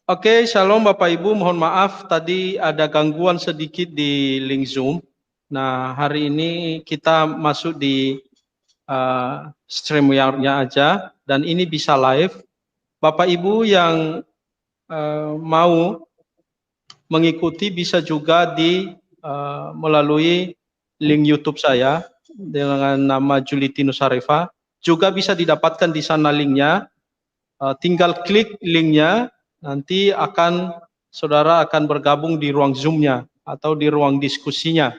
Oke, shalom Bapak Ibu, mohon maaf tadi ada gangguan sedikit di link Zoom. Nah, hari ini kita masuk di StreamYard-nya aja, dan ini bisa live. Bapak Ibu yang mau mengikuti bisa juga melalui link YouTube saya dengan nama Julitinus Arifah. Juga bisa didapatkan di sana linknya. Tinggal klik linknya, nanti saudara akan bergabung di ruang Zoom-nya atau di ruang diskusinya.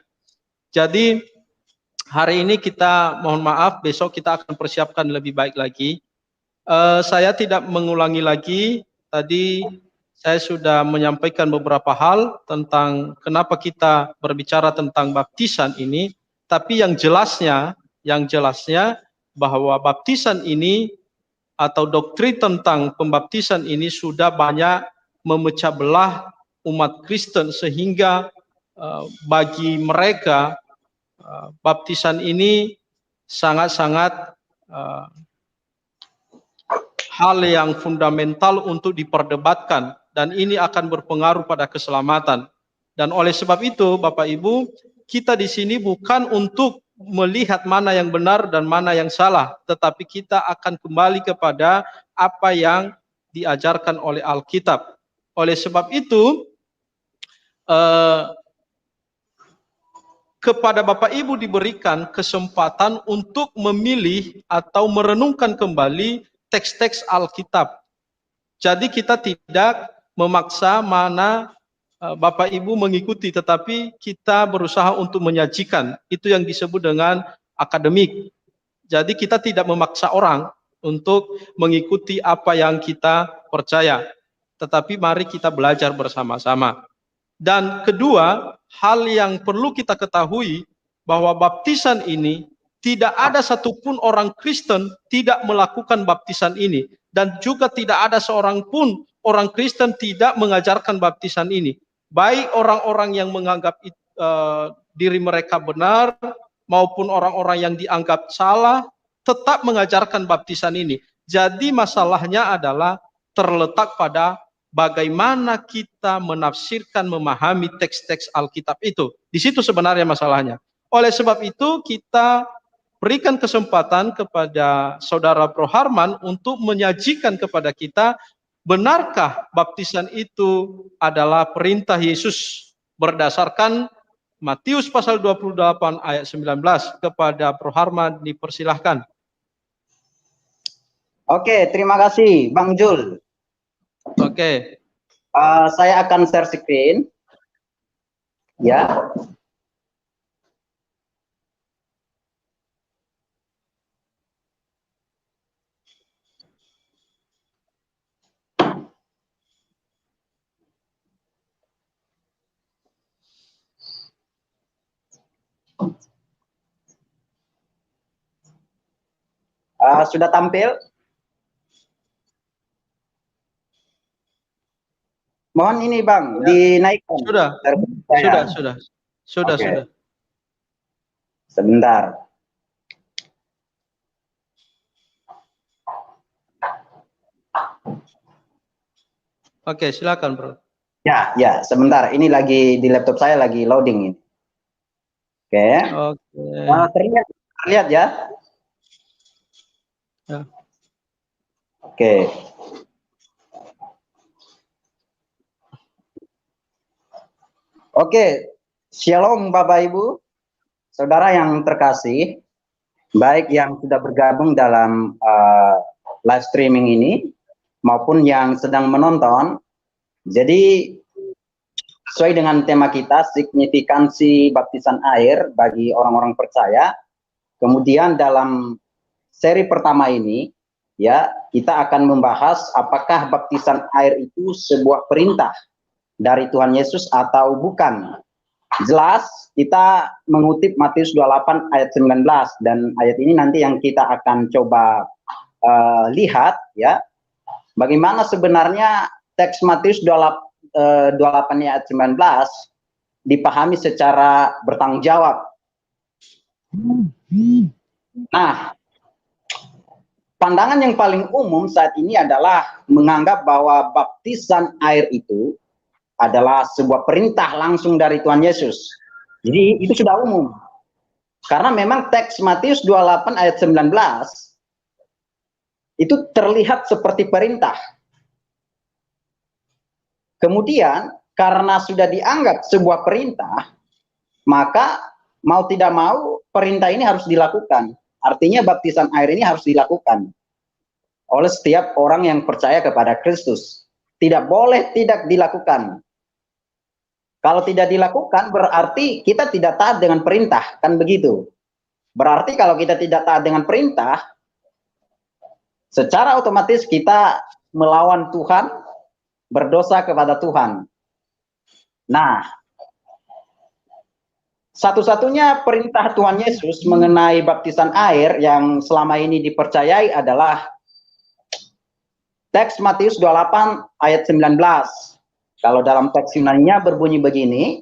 Jadi hari ini kita mohon maaf, besok kita akan persiapkan lebih baik lagi. Saya tidak mengulangi lagi, tadi saya sudah menyampaikan beberapa hal tentang kenapa kita berbicara tentang baptisan ini, tapi yang jelasnya bahwa baptisan ini atau doktrin tentang pembaptisan ini sudah banyak memecah belah umat Kristen, sehingga bagi mereka baptisan ini sangat-sangat hal yang fundamental untuk diperdebatkan, dan ini akan berpengaruh pada keselamatan. Dan oleh sebab itu, Bapak Ibu, kita di sini bukan untuk melihat mana yang benar dan mana yang salah, tetapi kita akan kembali kepada apa yang diajarkan oleh Alkitab. Oleh sebab itu, kepada Bapak Ibu diberikan kesempatan untuk memilih atau merenungkan kembali teks-teks Alkitab. Jadi kita tidak memaksa mana Bapak Ibu mengikuti, tetapi kita berusaha untuk menyajikan. Itu yang disebut dengan akademik. Jadi kita tidak memaksa orang untuk mengikuti apa yang kita percaya, tetapi mari kita belajar bersama-sama. Dan kedua, hal yang perlu kita ketahui bahwa baptisan ini tidak ada satupun orang Kristen tidak melakukan baptisan ini, dan juga tidak ada seorang pun orang Kristen tidak mengajarkan baptisan ini. Baik orang-orang yang menganggap diri mereka benar maupun orang-orang yang dianggap salah tetap mengajarkan baptisan ini. Jadi masalahnya adalah terletak pada bagaimana kita menafsirkan, memahami teks-teks Alkitab itu. Di situ sebenarnya masalahnya. Oleh sebab itu kita berikan kesempatan kepada Saudara Bro Harman untuk menyajikan kepada kita, benarkah baptisan itu adalah perintah Yesus berdasarkan Matius pasal 28 ayat 19. Kepada Bro Harman dipersilahkan. Oke, terima kasih Bang Jul. Oke. Saya akan share screen. Ya. Sudah tampil? Mohon ini Bang, ya, dinaikkan. Sudah. Sebentar. Oke, silakan Bro. Ya, sebentar. Ini lagi di laptop saya lagi loading ini. Oke. Terlihat ya? Ya. Oke. Oke, shalom Bapak Ibu, saudara yang terkasih, baik yang sudah bergabung dalam live streaming ini, maupun yang sedang menonton. Jadi, sesuai dengan tema kita, signifikansi baptisan air bagi orang-orang percaya. Kemudian dalam seri pertama ini, ya, kita akan membahas apakah baptisan air itu sebuah perintah dari Tuhan Yesus atau bukan. Jelas kita mengutip Matius 28 ayat 19, dan ayat ini nanti yang kita akan coba lihat ya, bagaimana sebenarnya teks Matius 28 ayat 19 dipahami secara bertanggung jawab. Nah, pandangan yang paling umum saat ini adalah menganggap bahwa baptisan air itu adalah sebuah perintah langsung dari Tuhan Yesus. Jadi itu sudah umum. Karena memang teks Matius 28 ayat 19 itu terlihat seperti perintah. Kemudian karena sudah dianggap sebuah perintah, maka mau tidak mau perintah ini harus dilakukan. Artinya baptisan air ini harus dilakukan oleh setiap orang yang percaya kepada Kristus. Tidak boleh tidak dilakukan. Kalau tidak dilakukan berarti kita tidak taat dengan perintah, kan begitu. Berarti kalau kita tidak taat dengan perintah, secara otomatis kita melawan Tuhan, berdosa kepada Tuhan. Nah, satu-satunya perintah Tuhan Yesus mengenai baptisan air yang selama ini dipercayai adalah teks Matius 28 ayat 19. Kalau dalam teks Yunani-nya berbunyi begini,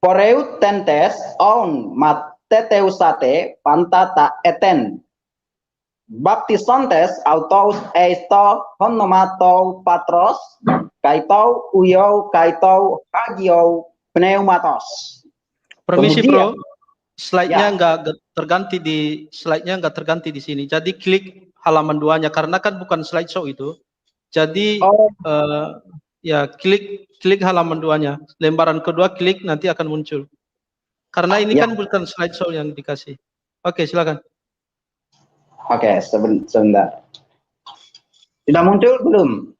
Poreu tentes on mateteusate pantata eten. Baptisontes autos eisto honomato patros kaitau uyo kaitau hagio pneumatos. Permisi Kemudian, bro, slide-nya nggak terganti di sini. Jadi klik halaman 2-nya karena kan bukan slideshow itu. Jadi ya klik halaman 2-nya. Lembaran kedua klik nanti akan muncul. Karena ini kan bukan slideshow yang dikasih. Oke, silakan. Oke, sebentar. Sudah muncul belum?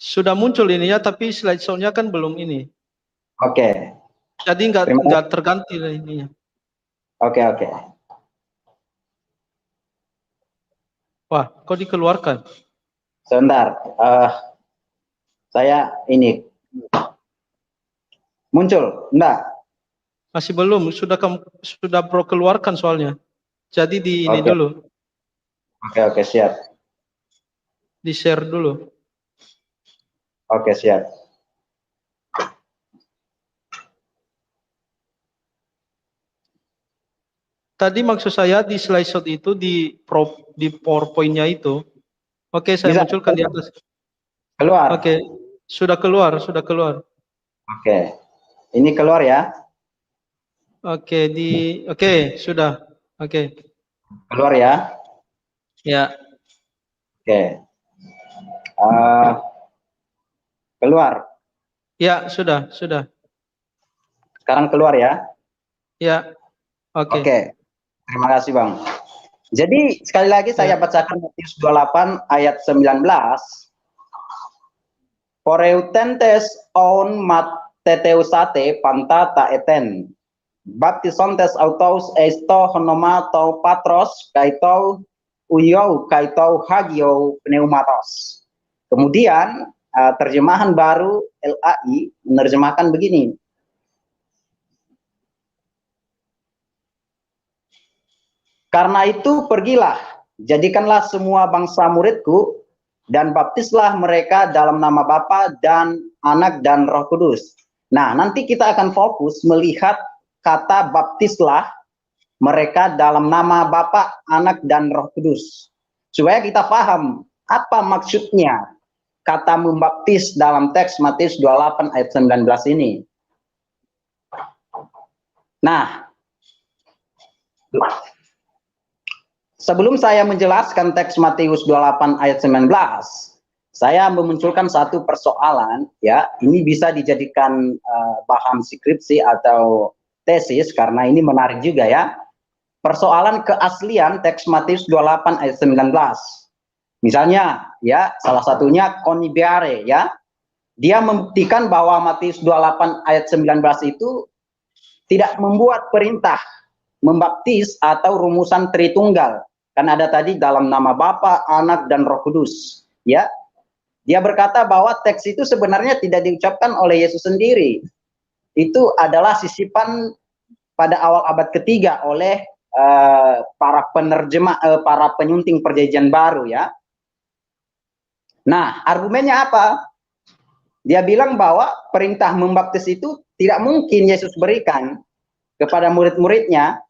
Sudah muncul ininya, tapi slideshow-nya kan belum ini. Oke. Jadi nggak terganti ininya. Oke. Wah, kok dikeluarkan? Sebentar. Saya ini muncul, enggak? Masih belum. Sudah bro keluarkan soalnya. Jadi di ini dulu. Oke, siap. Di share dulu. Oke, siap. Tadi maksud saya di slideshow itu di PowerPoint-nya itu. Oke, saya munculkan di atas. Keluar. Oke, sudah keluar. Oke. Ini keluar ya. Oke, sudah. Oke. Keluar ya. Ya. Oke. Keluar. Ya, sudah. Sekarang keluar ya. Ya. Oke. Oke. Terima kasih, Bang. Jadi, sekali lagi saya bacakan Matius 28 ayat 19. Poreutentes on mateteusate pantata eten. Baptisontes autos eisto honomato patros kaito uyo kaito hagio pneumatos. Kemudian terjemahan baru LAI menerjemahkan begini. Karena itu pergilah, jadikanlah semua bangsa muridku, dan baptislah mereka dalam nama Bapa dan Anak dan Roh Kudus. Nah, nanti kita akan fokus melihat kata baptislah mereka dalam nama Bapa, Anak, dan Roh Kudus. Supaya kita paham apa maksudnya kata membaptis dalam teks Matius 28 ayat 19 ini. Nah, sebelum saya menjelaskan teks Matius 28 ayat 19, saya memunculkan satu persoalan, ya, ini bisa dijadikan bahan skripsi atau tesis karena ini menarik juga ya. Persoalan keaslian teks Matius 28 ayat 19. Misalnya, ya, salah satunya Conibeare, ya. Dia membuktikan bahwa Matius 28 ayat 19 itu tidak membuat perintah membaptis atau rumusan Tritunggal. Kan ada tadi dalam nama Bapa, Anak, dan Roh Kudus. Ya, dia berkata bahwa teks itu sebenarnya tidak diucapkan oleh Yesus sendiri. Itu adalah sisipan pada awal abad ketiga oleh para penerjemah, para penyunting Perjanjian Baru, ya. Nah, argumennya apa? Dia bilang bahwa perintah membaptis itu tidak mungkin Yesus berikan kepada murid-muridnya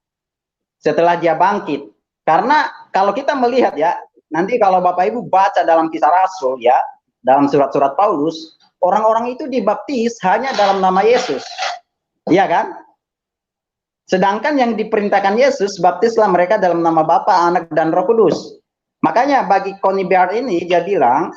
setelah dia bangkit. Karena kalau kita melihat ya, nanti kalau Bapak Ibu baca dalam Kisah Rasul ya, dalam surat-surat Paulus, orang-orang itu dibaptis hanya dalam nama Yesus. Iya kan? Sedangkan yang diperintahkan Yesus, baptislah mereka dalam nama Bapa, Anak, dan Roh Kudus. Makanya bagi Conybeare ini, dia bilang,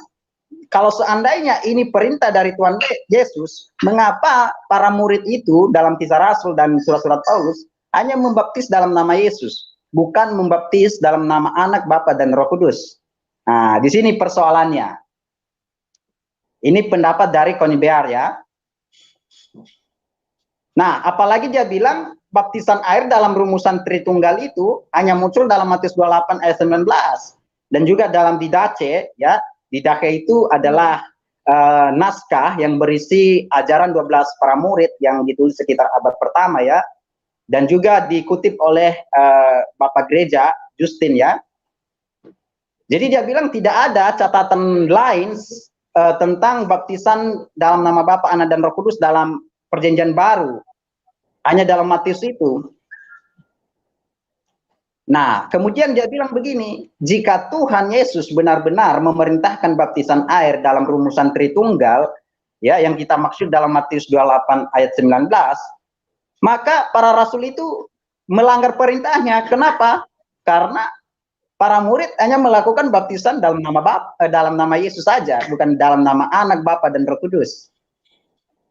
kalau seandainya ini perintah dari Tuhan Yesus, mengapa para murid itu dalam Kisah Rasul dan surat-surat Paulus hanya membaptis dalam nama Yesus, bukan membaptis dalam nama Anak, Bapa, dan Roh Kudus? Nah, di sini persoalannya. Ini pendapat dari Conybeare ya. Nah, apalagi dia bilang baptisan air dalam rumusan Tritunggal itu hanya muncul dalam Matius 28 ayat 19 dan juga dalam Didache ya. Didache itu adalah naskah yang berisi ajaran 12 para murid yang ditulis sekitar abad pertama ya, dan juga dikutip oleh Bapak Gereja Justin ya. Jadi dia bilang tidak ada catatan lain tentang baptisan dalam nama Bapa, Anak, dan Roh Kudus dalam Perjanjian Baru, hanya dalam Matius itu. Nah, kemudian dia bilang begini, jika Tuhan Yesus benar-benar memerintahkan baptisan air dalam rumusan Tritunggal, ya, yang kita maksud dalam Matius 28 ayat 19, maka para rasul itu melanggar perintahnya. Kenapa? Karena para murid hanya melakukan baptisan dalam nama Yesus saja, bukan dalam nama Anak, Bapa, dan Roh Kudus.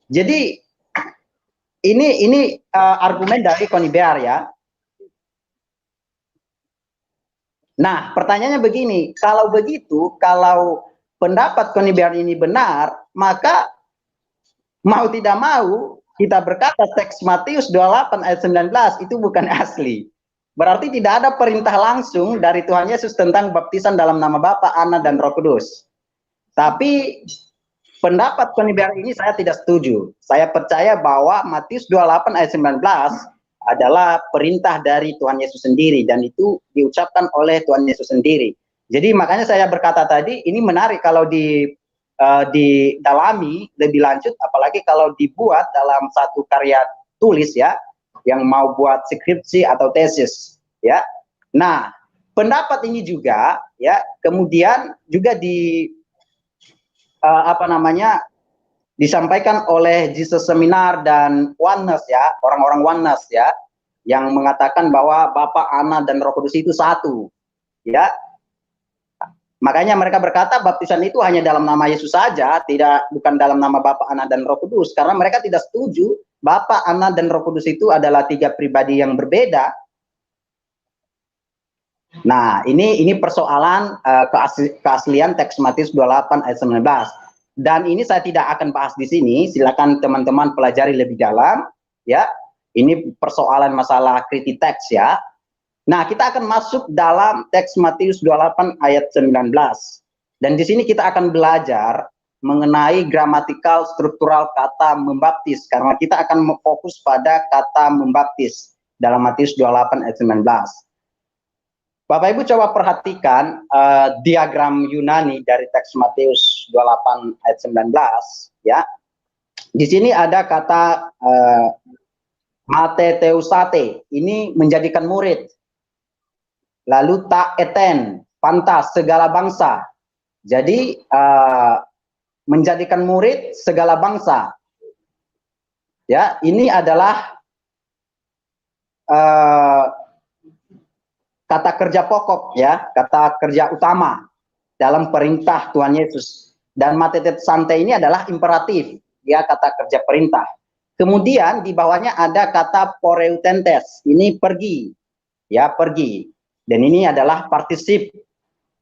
Jadi ini argumen dari Conybeare ya. Nah, pertanyaannya begini, kalau begitu, kalau pendapat Conybeare ini benar, maka mau tidak mau kita berkata teks Matius 28 ayat 19 itu bukan asli. Berarti tidak ada perintah langsung dari Tuhan Yesus tentang baptisan dalam nama Bapa, Anak, dan Roh Kudus. Tapi pendapat Conybeare ini saya tidak setuju. Saya percaya bahwa Matius 28 ayat 19 adalah perintah dari Tuhan Yesus sendiri dan itu diucapkan oleh Tuhan Yesus sendiri. Jadi makanya saya berkata tadi ini menarik kalau didalami lebih lanjut, apalagi kalau dibuat dalam satu karya tulis ya, yang mau buat skripsi atau tesis ya. Nah, pendapat ini juga ya kemudian juga disampaikan oleh Jesus Seminar dan Oneness ya, orang-orang Oneness ya, yang mengatakan bahwa Bapa, Anak, dan Roh Kudus itu satu ya. Makanya mereka berkata baptisan itu hanya dalam nama Yesus saja, bukan dalam nama Bapa, Anak, dan Roh Kudus, karena mereka tidak setuju Bapa, Anak, dan Roh Kudus itu adalah 3 pribadi yang berbeda. Nah, ini persoalan keaslian teks Matius 28 ayat 19. Dan ini saya tidak akan bahas di sini, silakan teman-teman pelajari lebih dalam ya. Ini persoalan masalah kritik teks ya. Nah, kita akan masuk dalam teks Matius 28 ayat 19. Dan di sini kita akan belajar mengenai gramatikal struktural kata membaptis, karena kita akan fokus pada kata membaptis dalam Matius 28 ayat 19. Bapak Ibu coba perhatikan diagram Yunani dari teks Matius 28 ayat 19 ya. Di sini ada kata mateteusate, ini menjadikan murid. Lalu ta eten, pantas segala bangsa. Jadi menjadikan murid segala bangsa. Ya, ini adalah kata kerja pokok ya, kata kerja utama dalam perintah Tuhan Yesus. Dan mateteusante ini adalah imperatif, ya, kata kerja perintah. Kemudian di bawahnya ada kata poreutentes, ini pergi, ya, pergi. Dan ini adalah partisip,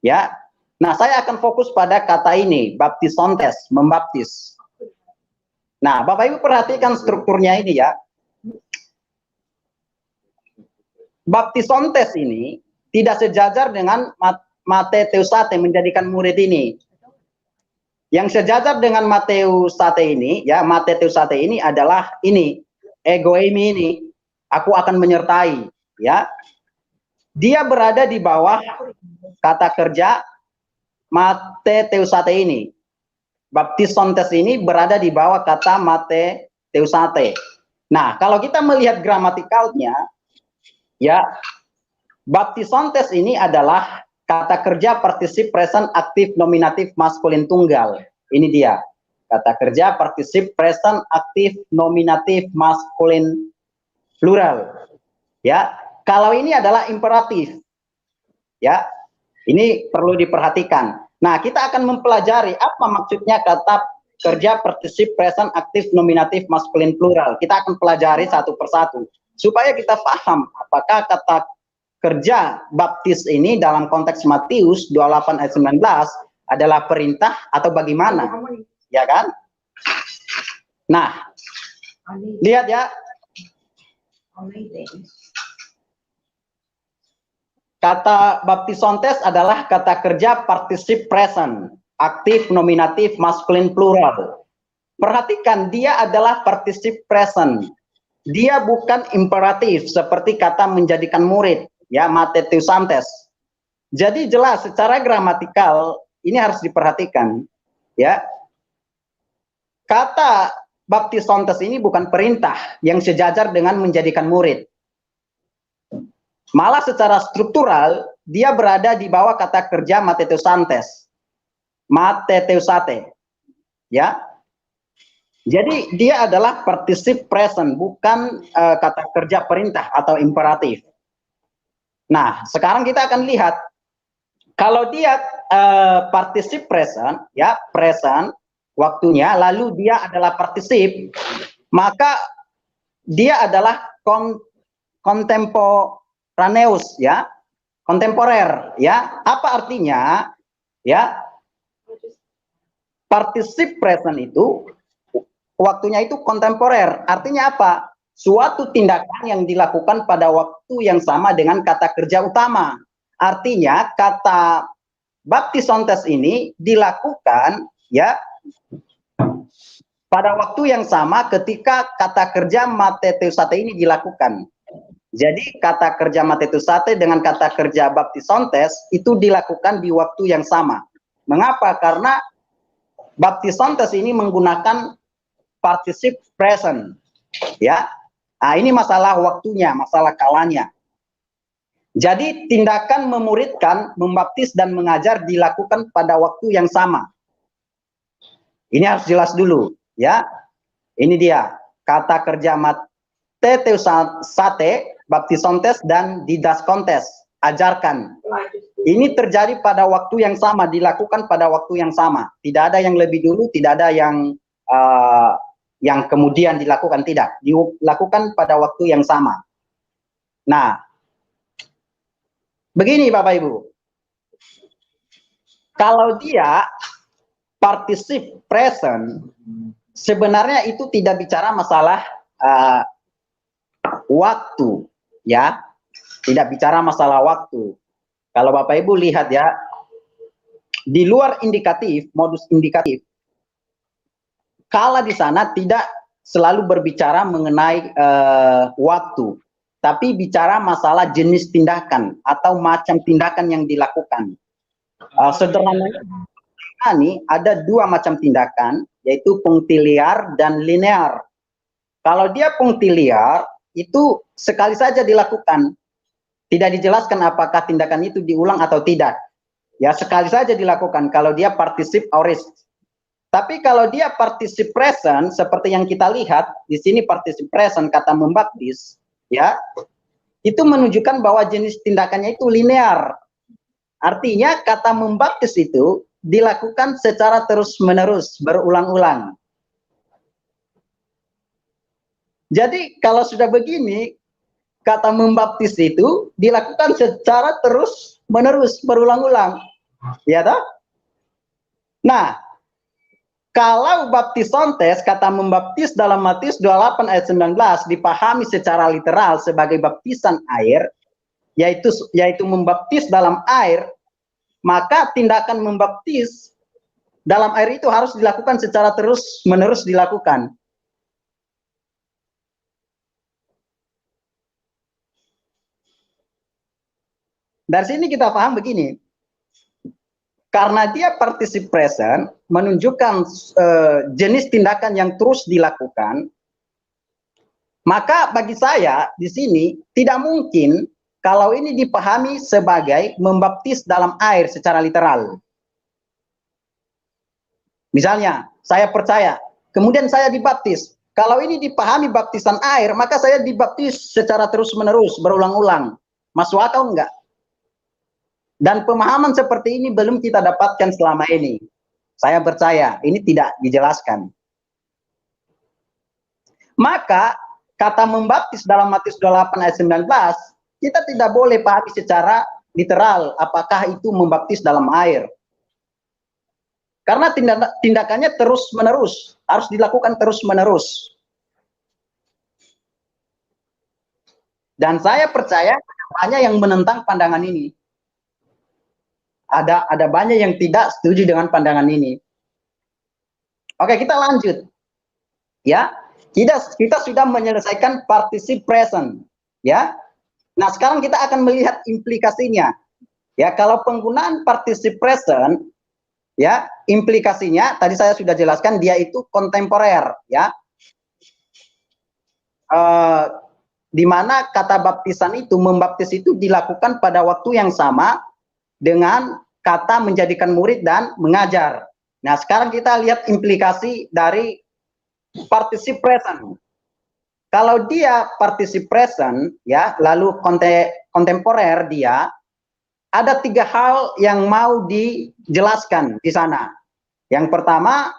ya. Nah, saya akan fokus pada kata ini, baptisontes, membaptis. Nah, Bapak Ibu perhatikan strukturnya ini ya. Baptisontes ini tidak sejajar dengan mateteusate, menjadikan murid ini. Yang sejajar dengan mateteusate ini, ya, mateteusate ini adalah ini, egoimi ini, aku akan menyertai, ya. Dia berada di bawah kata kerja mateteusate ini. Baptisontes ini berada di bawah kata mateteusate. Nah, kalau kita melihat gramatikalnya, ya, baptisontes ini adalah kata kerja partisip present aktif nominatif maskulin tunggal. Ini dia. Kata kerja partisip present aktif nominatif maskulin plural. Ya. Kalau ini adalah imperatif. Ya. Ini perlu diperhatikan. Nah, kita akan mempelajari apa maksudnya kata kerja partisip present aktif nominatif maskulin plural. Kita akan pelajari satu persatu supaya kita paham apakah kata kerja baptis ini dalam konteks Matius 28 ayat 19 adalah perintah atau bagaimana, ya kan? Nah, lihat ya. Kata baptisontes adalah kata kerja partisip present, aktif nominatif maskulin plural. Perhatikan, dia adalah partisip present. Dia bukan imperatif seperti kata menjadikan murid. Ya, mateteusantes. Jadi jelas secara gramatikal ini harus diperhatikan, ya. Kata baptisontes ini bukan perintah yang sejajar dengan menjadikan murid. Malah secara struktural dia berada di bawah kata kerja mateteusantes. Mateteusate. Ya. Jadi dia adalah partisip present, bukan kata kerja perintah atau imperatif. Nah, sekarang kita akan lihat kalau dia partisip present, ya present waktunya, lalu dia adalah partisip, maka dia adalah contemporaneous, ya, kontemporer, ya. Apa artinya? Ya, partisip present itu waktunya itu kontemporer. Artinya apa? Suatu tindakan yang dilakukan pada waktu yang sama dengan kata kerja utama. Artinya kata baptisontes ini dilakukan ya pada waktu yang sama ketika kata kerja mateteusate ini dilakukan. Jadi kata kerja mateteusate dengan kata kerja baptisontes itu dilakukan di waktu yang sama. Mengapa? Karena baptisontes ini menggunakan partisip present. Ya. Nah, ini masalah waktunya, masalah kalanya. Jadi tindakan memuridkan, membaptis dan mengajar dilakukan pada waktu yang sama. Ini harus jelas dulu, ya. Ini dia kata kerja mateteusate, baptisontes dan didaskontes, ajarkan. Ini terjadi pada waktu yang sama, dilakukan pada waktu yang sama. Tidak ada yang lebih dulu, tidak ada yang kemudian dilakukan, tidak, dilakukan pada waktu yang sama. Nah, begini Bapak Ibu, kalau dia partisip present, sebenarnya itu tidak bicara masalah waktu, ya, tidak bicara masalah waktu. Kalau Bapak Ibu lihat ya, di luar indikatif, modus indikatif, kala di sana tidak selalu berbicara mengenai waktu, tapi bicara masalah jenis tindakan atau macam tindakan yang dilakukan. Sederhananya, ini ada dua macam tindakan, yaitu punktiliar dan linear. Kalau dia punktiliar, itu sekali saja dilakukan. Tidak dijelaskan apakah tindakan itu diulang atau tidak. Ya, sekali saja dilakukan kalau dia partisip aorist. Tapi kalau dia partisip present seperti yang kita lihat di sini, partisip present kata membaptis, ya, itu menunjukkan bahwa jenis tindakannya itu linear. Artinya kata membaptis itu dilakukan secara terus-menerus, berulang-ulang. Jadi kalau sudah begini, kata membaptis itu dilakukan secara terus-menerus, berulang-ulang. Ya toh? Nah, kalau baptisontes, kata membaptis dalam Matius 28 ayat 19 dipahami secara literal sebagai baptisan air, yaitu membaptis dalam air, maka tindakan membaptis dalam air itu harus dilakukan secara terus-menerus dilakukan. Dari sini kita paham begini, karena dia partisip present menunjukkan jenis tindakan yang terus dilakukan, maka bagi saya di sini tidak mungkin kalau ini dipahami sebagai membaptis dalam air secara literal. Misalnya, saya percaya, kemudian saya dibaptis. Kalau ini dipahami baptisan air, maka saya dibaptis secara terus-menerus, berulang-ulang. Masuk akal enggak? Dan pemahaman seperti ini belum kita dapatkan selama ini. Saya percaya, ini tidak dijelaskan. Maka, kata membaptis dalam Matius 28 ayat 19, kita tidak boleh pahami secara literal, apakah itu membaptis dalam air. Karena tindakannya terus-menerus, harus dilakukan terus-menerus. Dan saya percaya banyak yang menentang pandangan ini. Ada banyak yang tidak setuju dengan pandangan ini. Oke, kita lanjut. Ya, kita sudah menyelesaikan participle present. Ya, nah sekarang kita akan melihat implikasinya. Ya, kalau penggunaan participle present, ya, implikasinya tadi saya sudah jelaskan, dia itu kontemporer, ya. Di mana kata baptisan itu, membaptis itu dilakukan pada waktu yang sama dengan kata menjadikan murid dan mengajar. Nah, sekarang kita lihat implikasi dari participle present. Kalau dia participle present, ya, lalu kontemporer dia, ada 3 hal yang mau dijelaskan di sana. Yang pertama,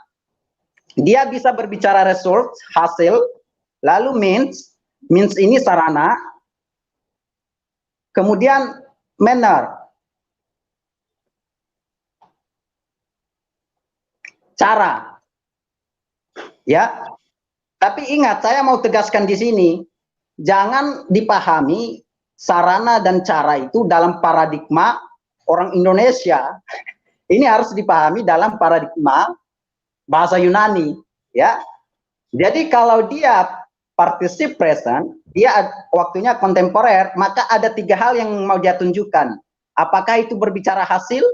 dia bisa berbicara result, hasil, lalu means ini sarana, kemudian manner, cara. Ya. Tapi ingat, saya mau tegaskan di sini, jangan dipahami sarana dan cara itu dalam paradigma orang Indonesia. Ini harus dipahami dalam paradigma bahasa Yunani, ya. Jadi kalau dia participle present, dia waktunya kontemporer, maka ada 3 hal yang mau dia tunjukkan. Apakah itu berbicara hasil,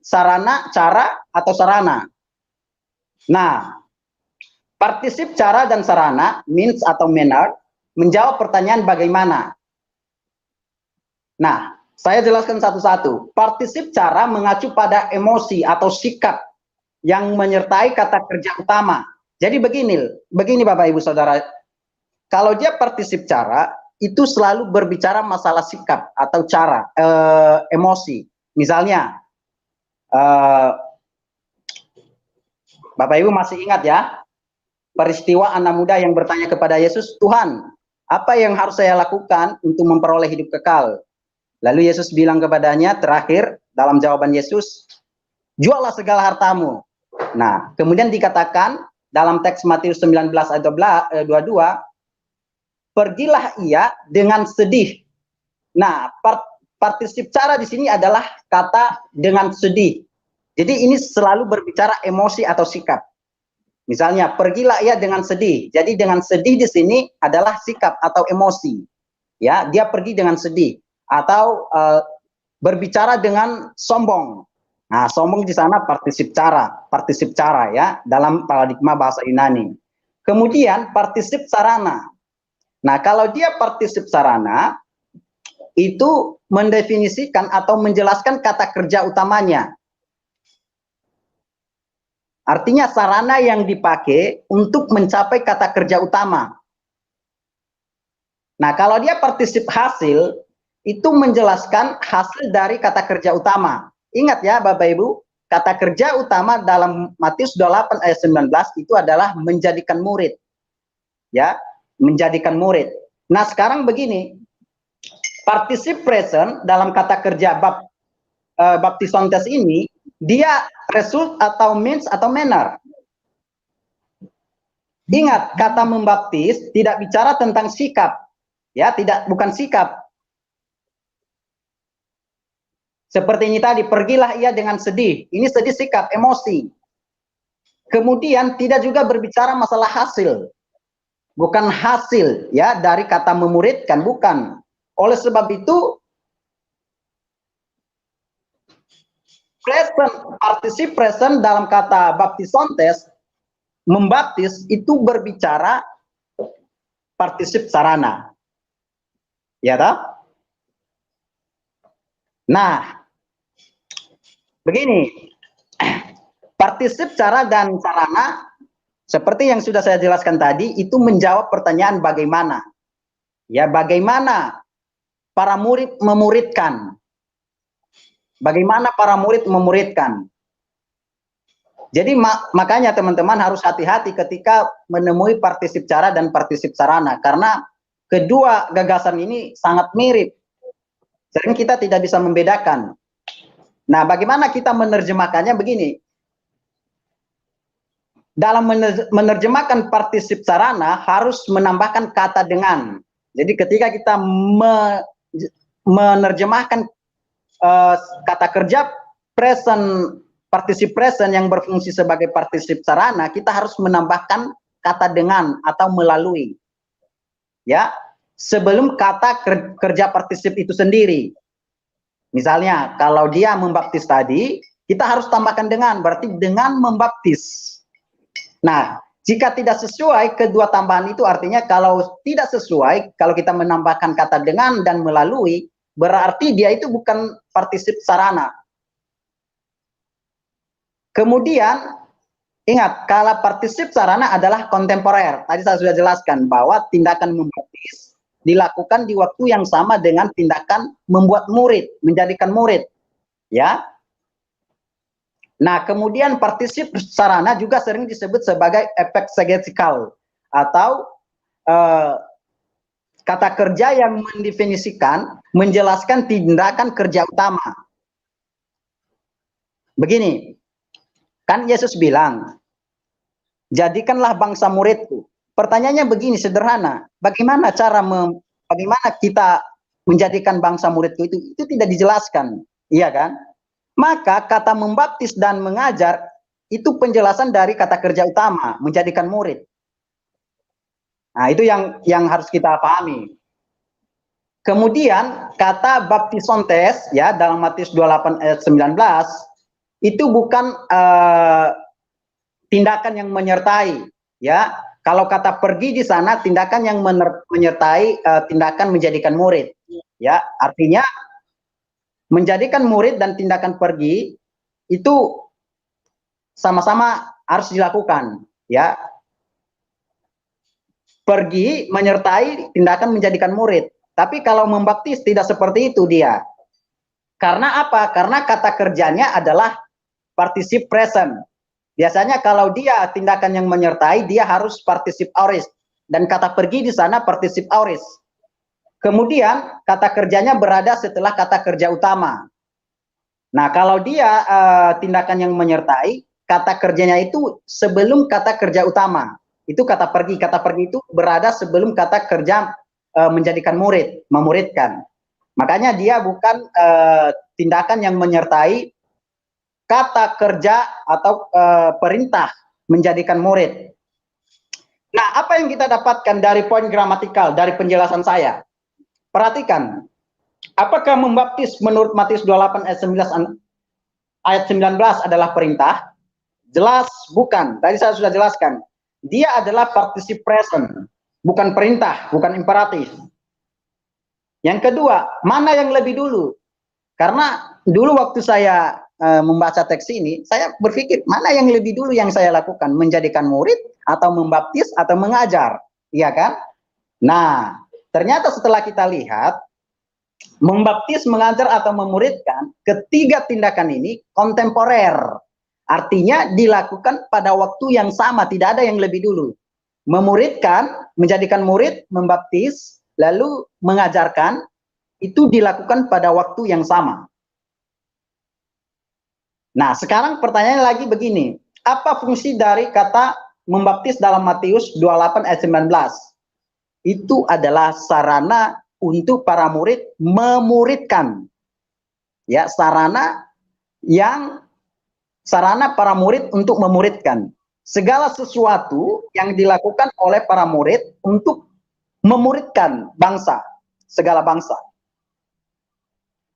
sarana, cara, atau sarana. Nah, partisip cara dan sarana, means atau manner, menjawab pertanyaan bagaimana. Nah, saya jelaskan satu-satu. Partisip cara mengacu pada emosi atau sikap yang menyertai kata kerja utama. Jadi begini Bapak Ibu Saudara, kalau dia partisip cara, itu selalu berbicara masalah sikap atau cara, emosi. Misalnya, Bapak Ibu masih ingat ya, peristiwa anak muda yang bertanya kepada Yesus, Tuhan, apa yang harus saya lakukan untuk memperoleh hidup kekal? Lalu Yesus bilang kepadanya, terakhir, dalam jawaban Yesus, juallah segala hartamu. Nah, kemudian dikatakan, dalam teks Matius 19 ayat 22, pergilah ia dengan sedih. Nah, partisip cara di sini adalah kata dengan sedih. Jadi ini selalu berbicara emosi atau sikap. Misalnya, pergilah ia dengan sedih. Jadi dengan sedih di sini adalah sikap atau emosi. Ya, dia pergi dengan sedih atau berbicara dengan sombong. Nah, sombong di sana partisip cara ya dalam paradigma bahasa Yunani. Kemudian partisip sarana. Nah, kalau dia partisip sarana itu mendefinisikan atau menjelaskan kata kerja utamanya. Artinya sarana yang dipakai untuk mencapai kata kerja utama. Nah, kalau dia partisip hasil, itu menjelaskan hasil dari kata kerja utama. Ingat ya Bapak Ibu, kata kerja utama dalam Matius 28 ayat 19 itu adalah menjadikan murid. Ya, menjadikan murid. Nah, sekarang begini, partisip present dalam kata kerja baptisontes ini, dia result atau means atau manner. Ingat, kata membaptis tidak bicara tentang sikap. Ya, bukan sikap. Seperti ini tadi, pergilah ia dengan sedih. Ini sedih sikap, emosi. Kemudian tidak juga berbicara masalah hasil. Bukan hasil ya dari kata memuridkan, bukan. Oleh sebab itu partisip present dalam kata baptisontes, membaptis itu berbicara partisip sarana. Ya tak? Nah, begini, partisip cara dan sarana seperti yang sudah saya jelaskan tadi itu menjawab pertanyaan bagaimana. Ya, bagaimana para murid memuridkan. Bagaimana para murid memuridkan. Jadi makanya teman-teman harus hati-hati ketika menemui partisip cara dan partisip sarana karena kedua gagasan ini sangat mirip. Sering kita tidak bisa membedakan. Nah, bagaimana kita menerjemahkannya begini? Dalam menerjemahkan partisip sarana harus menambahkan kata dengan. Jadi ketika kita menerjemahkan kata kerja present, partisip present yang berfungsi sebagai partisip sarana, kita harus menambahkan kata dengan atau melalui. Ya, sebelum kata kerja partisip itu sendiri. Misalnya, kalau dia membaptis tadi, kita harus tambahkan dengan, berarti dengan membaptis. Nah, jika tidak sesuai, kedua tambahan itu artinya kalau tidak sesuai, kalau kita menambahkan kata dengan dan melalui, berarti dia itu bukan partisip sarana. Kemudian, ingat, kalau partisip sarana adalah kontemporer. Tadi saya sudah jelaskan bahwa tindakan membaptis dilakukan di waktu yang sama dengan tindakan membuat murid, menjadikan murid. Ya. Nah, kemudian partisip sarana juga sering disebut sebagai efek segetikal atau kata kerja yang mendefinisikan, menjelaskan tindakan kerja utama. Begini, kan Yesus bilang, jadikanlah bangsa muridku. Pertanyaannya begini, sederhana. Bagaimana kita menjadikan bangsa muridku itu tidak dijelaskan. Iya kan? Maka kata membaptis dan mengajar itu penjelasan dari kata kerja utama, menjadikan murid. Nah, itu yang harus kita pahami. Kemudian kata baptisontes ya dalam Matius 28 ayat 19 itu bukan tindakan yang menyertai ya. Kalau kata pergi di sana tindakan yang menyertai tindakan menjadikan murid. Ya, artinya menjadikan murid dan tindakan pergi itu sama-sama harus dilakukan, ya. Pergi menyertai tindakan menjadikan murid. Tapi kalau membaptis tidak seperti itu dia. Karena apa? Karena kata kerjanya adalah partisip present. Biasanya kalau dia tindakan yang menyertai, dia harus partisip aorist. Dan kata pergi di sana partisip aorist. Kemudian kata kerjanya berada setelah kata kerja utama. Nah, kalau dia tindakan yang menyertai, kata kerjanya itu sebelum kata kerja utama. Itu kata pergi. Kata pergi itu berada sebelum kata kerja menjadikan murid, memuridkan. Makanya dia bukan tindakan yang menyertai kata kerja atau perintah menjadikan murid. Nah, apa yang kita dapatkan dari poin gramatikal, dari penjelasan saya? Perhatikan, apakah membaptis menurut Matius 28 ayat 19 adalah perintah? Jelas bukan. Tadi saya sudah jelaskan. Dia adalah particip present, bukan perintah, bukan imperatif. Yang kedua, mana yang lebih dulu? Karena dulu waktu saya membaca teks ini, saya berpikir mana yang lebih dulu yang saya lakukan, menjadikan murid atau membaptis atau mengajar, iya kan? Nah, ternyata setelah kita lihat, membaptis, mengajar, atau memuridkan, ketiga tindakan ini kontemporer. Artinya dilakukan pada waktu yang sama, tidak ada yang lebih dulu. Memuridkan, menjadikan murid, membaptis, lalu mengajarkan, itu dilakukan pada waktu yang sama. Nah, sekarang pertanyaannya lagi begini, apa fungsi dari kata membaptis dalam Matius 28 ayat 19? Itu adalah sarana untuk para murid memuridkan. Ya, sarana para murid untuk memuridkan. Segala sesuatu yang dilakukan oleh para murid untuk memuridkan bangsa, segala bangsa.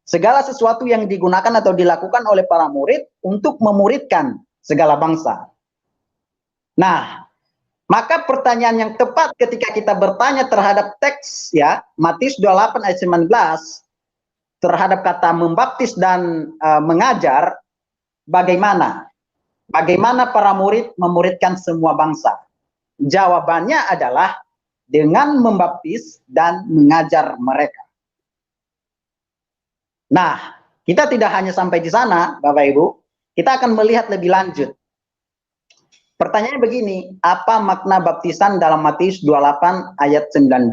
Segala sesuatu yang digunakan atau dilakukan oleh para murid untuk memuridkan segala bangsa. Nah, maka pertanyaan yang tepat ketika kita bertanya terhadap teks ya Matius 28 ayat 19 terhadap kata membaptis dan mengajar, bagaimana? Bagaimana para murid memuridkan semua bangsa? Jawabannya adalah dengan membaptis dan mengajar mereka. Nah, kita tidak hanya sampai di sana, Bapak Ibu. Kita akan melihat lebih lanjut. Pertanyaannya begini, apa makna baptisan dalam Matius 28 ayat 19?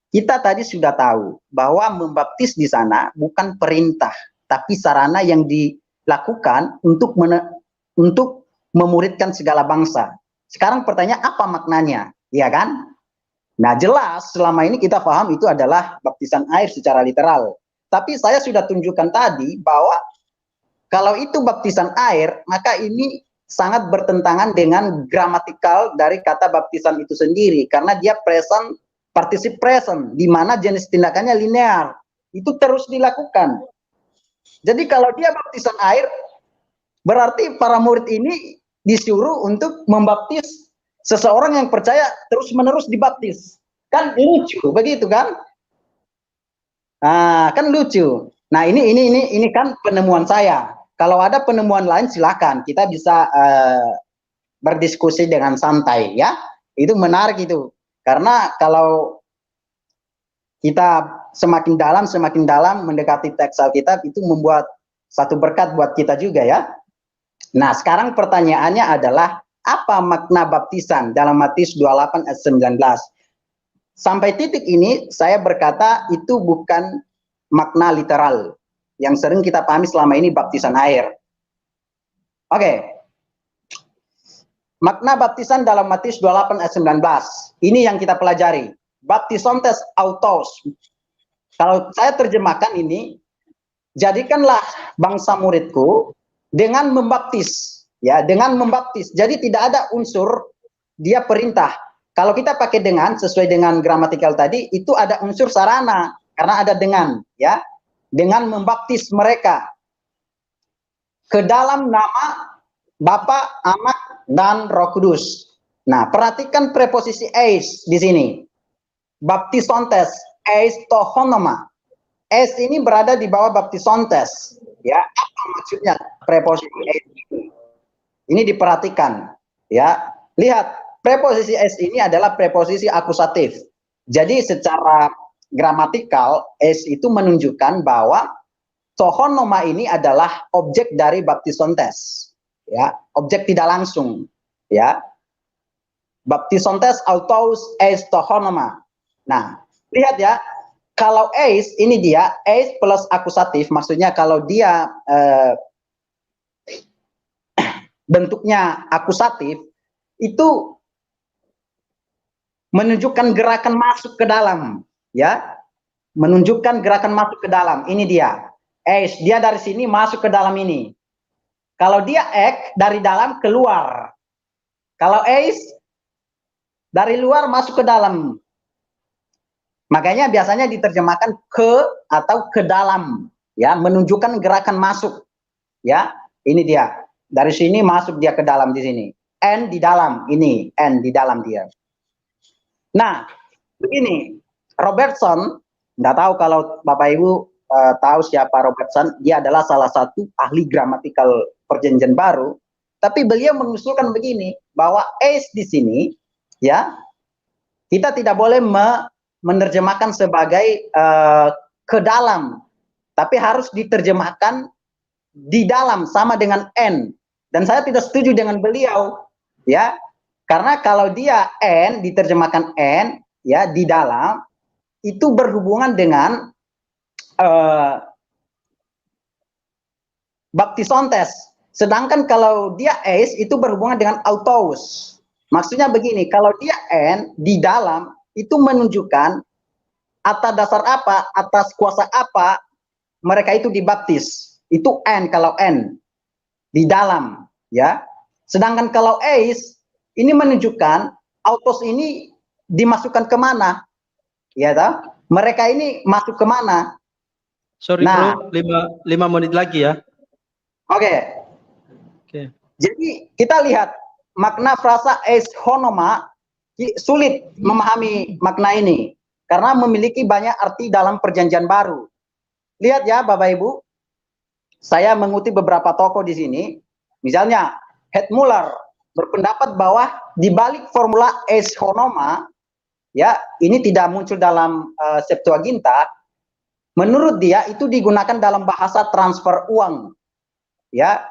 Kita tadi sudah tahu bahwa membaptis di sana bukan perintah, tapi sarana yang dilakukan untuk memuridkan segala bangsa. Sekarang pertanyaan, apa maknanya? Ya kan? Nah, jelas selama ini kita paham itu adalah baptisan air secara literal. Tapi saya sudah tunjukkan tadi bahwa kalau itu baptisan air, maka ini sangat bertentangan dengan gramatikal dari kata baptisan itu sendiri. Karena dia present, participle present, di mana jenis tindakannya linear. Itu terus dilakukan. Jadi kalau dia baptisan air, berarti para murid ini disuruh untuk membaptis seseorang yang percaya terus-menerus dibaptis. Kan lucu, begitu kan? Nah, kan lucu. Nah, ini kan penemuan saya. Kalau ada penemuan lain silakan, kita bisa berdiskusi dengan santai ya. Itu menarik itu. Karena kalau kita semakin dalam mendekati teks Alkitab itu membuat satu berkat buat kita juga ya. Nah, sekarang pertanyaannya adalah apa makna baptisan dalam Matius 28 ayat 19? Sampai titik ini saya berkata itu bukan makna literal yang sering kita pahami selama ini baptisan air. Oke. Makna baptisan dalam Matius 28 ayat 19. Ini yang kita pelajari. Baptisontes autos. Kalau saya terjemahkan ini, jadikanlah bangsa muridku dengan membaptis, ya, dengan membaptis. Jadi tidak ada unsur dia perintah. Kalau kita pakai dengan sesuai dengan gramatikal tadi, itu ada unsur sarana karena ada dengan, ya, dengan membaptis mereka ke dalam nama Bapa, Anak, dan Roh Kudus. Nah, perhatikan preposisi eis di sini. Baptisontes, eis tohonoma. Eis ini berada di bawah baptisontes. Ya, apa maksudnya preposisi eis ini? Ini diperhatikan. Ya, lihat preposisi eis ini adalah preposisi akusatif. Jadi secara gramatikal, eis itu menunjukkan bahwa tohonoma ini adalah objek dari baptisontes. Ya, objek tidak langsung. Ya, baptisontes autos eis tohonoma. Nah, lihat ya, kalau eis ini dia eis plus akusatif, maksudnya kalau dia bentuknya akusatif itu menunjukkan gerakan masuk ke dalam, ya, menunjukkan gerakan masuk ke dalam. Ini dia eis, dia dari sini masuk ke dalam ini. Kalau dia ek dari dalam keluar. Kalau eis dari luar masuk ke dalam. Makanya biasanya diterjemahkan ke atau ke dalam, ya, menunjukkan gerakan masuk. Ya, ini dia. Dari sini masuk dia ke dalam di sini. N di dalam, ini N di dalam dia. Nah, begini, Robertson, nggak tahu kalau Bapak Ibu tahu siapa Robertson, dia adalah salah satu ahli gramatikal Perjanjian Baru, tapi beliau mengusulkan begini, bahwa eis di sini, ya, kita tidak boleh menerjemahkan sebagai ke dalam, tapi harus diterjemahkan di dalam sama dengan N. Dan saya tidak setuju dengan beliau, ya, karena kalau dia N diterjemahkan N, ya, di dalam itu berhubungan dengan baptisontes. Sedangkan kalau dia eis itu berhubungan dengan autos. Maksudnya begini, kalau dia N di dalam itu menunjukkan atas dasar apa, atas kuasa apa mereka itu dibaptis. Itu N kalau N di dalam, ya. Sedangkan kalau eis ini menunjukkan autos ini dimasukkan kemana, ya toh? Mereka ini masuk kemana? Sorry nah, bro, 5 menit lagi ya. Oke. Oke. Jadi kita lihat makna frasa eis honoma sulit memahami makna ini karena memiliki banyak arti dalam Perjanjian Baru. lihat ya Bapak Ibu, saya mengutip beberapa tokoh di sini. Misalnya Hetmuller berpendapat bahwa di balik formula eis honoma, ya, ini tidak muncul dalam Septuaginta. Menurut dia itu digunakan dalam bahasa transfer uang, ya,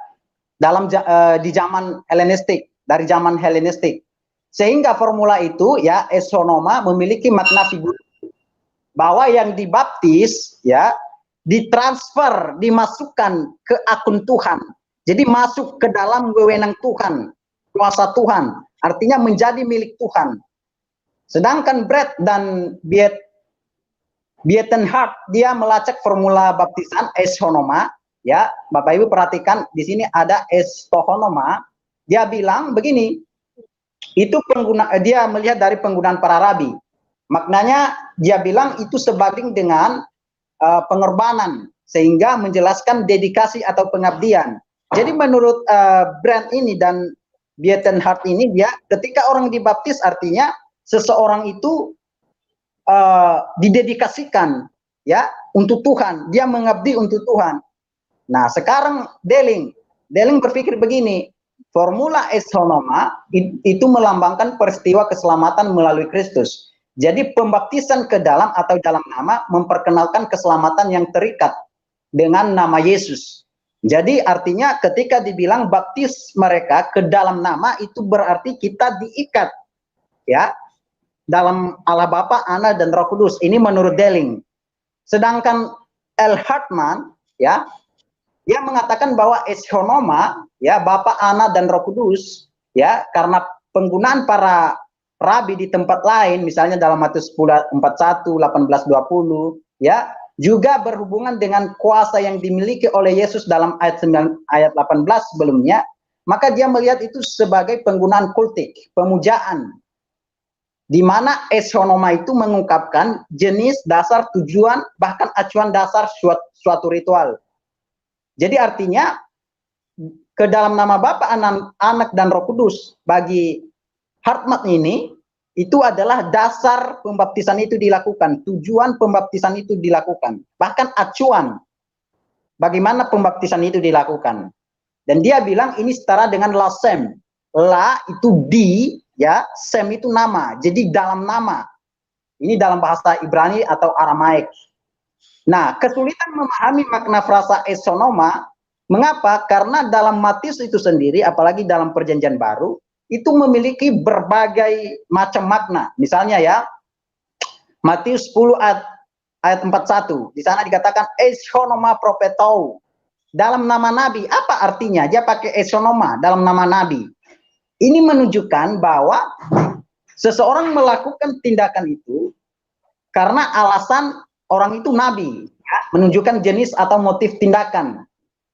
di zaman Helenistik, dari zaman Helenistik. Sehingga formula itu, ya, eis honoma memiliki makna figur bahwa yang dibaptis, ya, ditransfer, dimasukkan ke akun Tuhan. Jadi masuk ke dalam wewenang Tuhan, kuasa Tuhan, artinya menjadi milik Tuhan. Sedangkan Brett dan Bietenhart dia melacak formula baptisan eis honoma, ya. Bapak Ibu perhatikan di sini ada eis tohonoma. Dia bilang begini, itu dia melihat dari penggunaan para rabi. Maknanya dia bilang itu sebanding dengan pengorbanan, sehingga menjelaskan dedikasi atau pengabdian. Jadi menurut Brand ini dan Bietenhart ini, dia ketika orang dibaptis artinya seseorang itu didedikasikan, ya, untuk Tuhan, dia mengabdi untuk Tuhan. Nah, sekarang Delling berpikir begini, formula eis honoma itu melambangkan peristiwa keselamatan melalui Kristus. Jadi pembaptisan ke dalam atau dalam nama memperkenalkan keselamatan yang terikat dengan nama Yesus. Jadi artinya ketika dibilang baptis mereka ke dalam nama, itu berarti kita diikat, ya, dalam Allah Bapa, Anak, dan Roh Kudus. Ini menurut Delling. Sedangkan L. Hartman, ya, dia mengatakan bahwa eis honoma, ya, Bapa, Anak, dan Roh Kudus, ya, karena penggunaan para rabi di tempat lain, misalnya dalam Matius 10:41, 18:20, ya, juga berhubungan dengan kuasa yang dimiliki oleh Yesus dalam ayat 18 sebelumnya, maka dia melihat itu sebagai penggunaan kultik, pemujaan, di mana eis honoma itu mengungkapkan jenis, dasar, tujuan, bahkan acuan dasar suatu ritual. Jadi artinya ke dalam nama Bapa, Anak, dan Roh Kudus bagi Hartman ini itu adalah dasar pembaptisan itu dilakukan, tujuan pembaptisan itu dilakukan, bahkan acuan bagaimana pembaptisan itu dilakukan. Dan dia bilang ini setara dengan la sem. La itu di, ya, sem itu nama. Jadi dalam nama. Ini dalam bahasa Ibrani atau Aramaik. Nah, kesulitan memahami makna frasa eis honoma, mengapa? Karena dalam Matius itu sendiri, apalagi dalam Perjanjian Baru, itu memiliki berbagai macam makna. Misalnya, ya, Matius 10 ayat 41, di sana dikatakan eis honoma propetou, dalam nama nabi. Apa artinya? Dia pakai eis honoma dalam nama nabi. Ini menunjukkan bahwa seseorang melakukan tindakan itu karena alasan orang itu nabi, ya, menunjukkan jenis atau motif tindakan.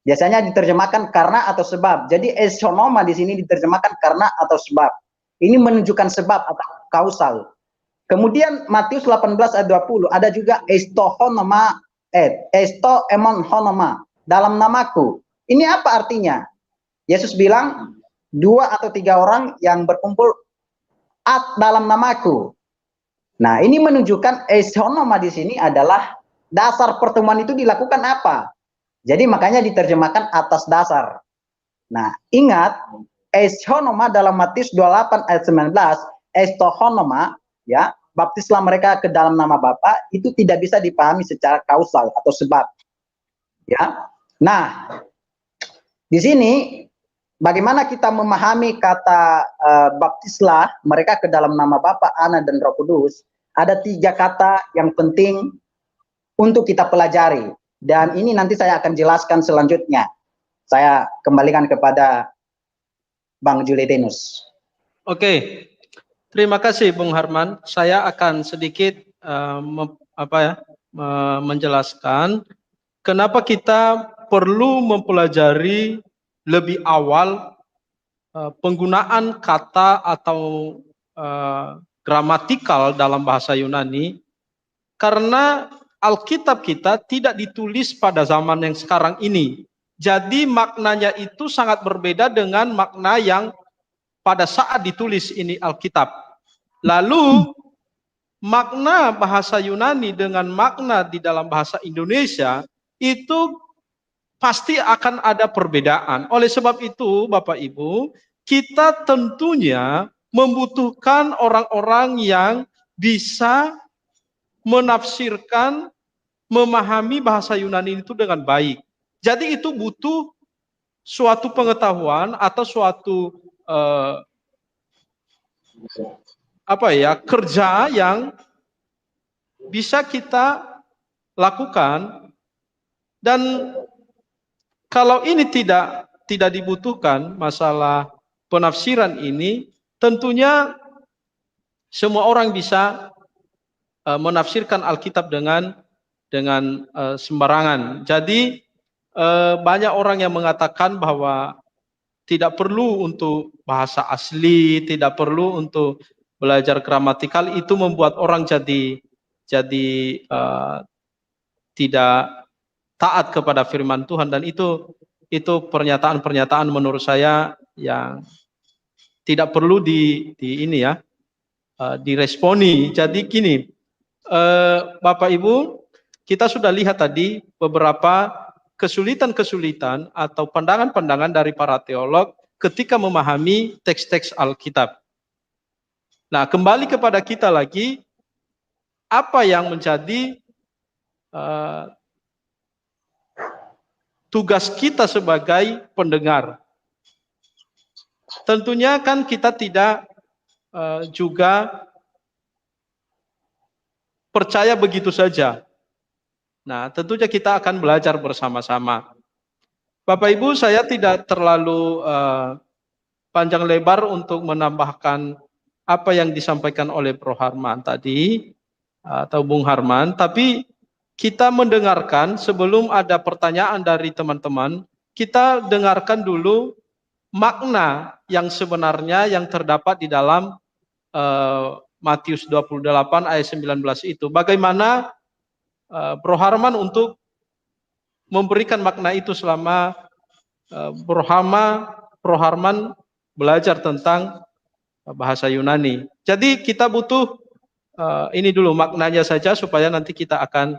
Biasanya diterjemahkan karena atau sebab. Jadi eis honoma di sini diterjemahkan karena atau sebab. Ini menunjukkan sebab atau kausal. Kemudian Matius 18 ayat 20 ada juga eisto emon honoma, dalam namaku. Ini apa artinya? Yesus bilang 2 atau 3 orang yang berkumpul dalam namaku. Nah, ini menunjukkan eis honoma di sini adalah dasar pertemuan itu dilakukan apa? Jadi makanya diterjemahkan atas dasar. Nah, ingat eis honoma dalam Matius 28 ayat 19, eisto honoma, ya, baptislah mereka ke dalam nama Bapa, itu tidak bisa dipahami secara kausal atau sebab. Ya. Nah, di sini bagaimana kita memahami kata baptislah mereka ke dalam nama Bapa, Anak, dan Roh Kudus? Ada 3 kata yang penting untuk kita pelajari. Dan ini nanti saya akan jelaskan selanjutnya. Saya kembalikan kepada Bang Julitinus. Oke, terima kasih Bung Harman. Saya akan sedikit menjelaskan kenapa kita perlu mempelajari lebih awal penggunaan kata atau gramatikal dalam bahasa Yunani, karena Alkitab kita tidak ditulis pada zaman yang sekarang ini. Jadi maknanya itu sangat berbeda dengan makna yang pada saat ditulis ini Alkitab. Lalu makna bahasa Yunani dengan makna di dalam bahasa Indonesia itu pasti akan ada perbedaan. Oleh sebab itu, Bapak Ibu, kita tentunya membutuhkan orang-orang yang bisa menafsirkan, memahami bahasa Yunani itu dengan baik. Jadi itu butuh suatu pengetahuan atau suatu kerja yang bisa kita lakukan, dan kalau ini tidak dibutuhkan masalah penafsiran ini, tentunya semua orang bisa menafsirkan Alkitab dengan sembarangan. Jadi banyak orang yang mengatakan bahwa tidak perlu untuk bahasa asli, tidak perlu untuk belajar gramatikal, itu membuat orang jadi tidak taat kepada firman Tuhan, dan itu pernyataan-pernyataan menurut saya yang tidak perlu diresponi. Jadi gini, Bapak Ibu, kita sudah lihat tadi beberapa kesulitan-kesulitan atau pandangan-pandangan dari para teolog ketika memahami teks-teks Alkitab. Nah, kembali kepada kita lagi, apa yang menjadi tugas kita sebagai pendengar? Tentunya kan kita tidak juga percaya begitu saja. Nah, tentunya kita akan belajar bersama-sama. Bapak Ibu, saya tidak terlalu panjang lebar untuk menambahkan apa yang disampaikan oleh Bro Harman tadi, atau Bung Harman, tapi kita mendengarkan sebelum ada pertanyaan dari teman-teman, kita dengarkan dulu makna yang sebenarnya yang terdapat di dalam Matius 28 ayat 19 itu. Bagaimana Bro Harman untuk memberikan makna itu selama Bro Harman belajar tentang bahasa Yunani. Jadi kita butuh ini dulu maknanya saja, supaya nanti kita akan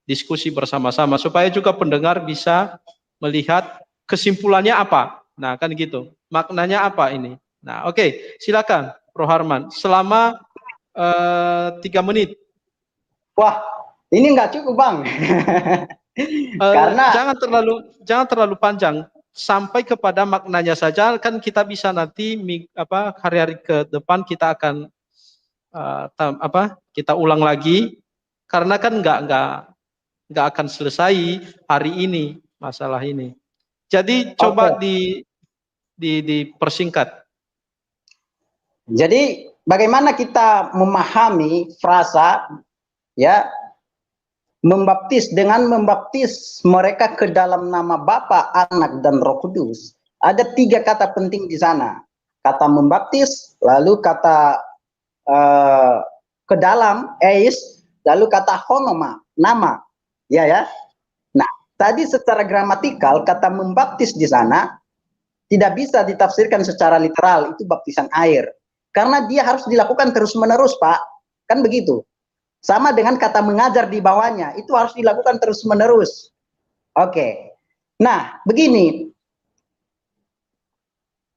diskusi bersama-sama, supaya juga pendengar bisa melihat kesimpulannya apa. Nah, kan gitu. Maknanya apa ini? Nah, oke. Silakan, Bro Harman. Selama 3 menit. Wah, ini nggak cukup, Bang. Karena jangan terlalu panjang. Sampai kepada maknanya saja, kan kita bisa nanti hari-hari ke depan kita akan kita ulang lagi, karena kan nggak akan selesai hari ini masalah ini. Jadi coba dipersingkat. Jadi bagaimana kita memahami frasa ya membaptis, dengan membaptis mereka ke dalam nama Bapa, Anak, dan Roh Kudus. Ada 3 kata penting di sana. Kata membaptis, lalu kata ke dalam, eis, lalu kata honoma, nama. Ya. Nah, tadi secara gramatikal kata membaptis di sana tidak bisa ditafsirkan secara literal, itu baptisan air. Karena dia harus dilakukan terus-menerus, Pak. Kan begitu. Sama dengan kata mengajar di bawahnya, itu harus dilakukan terus-menerus. Oke. Nah, begini.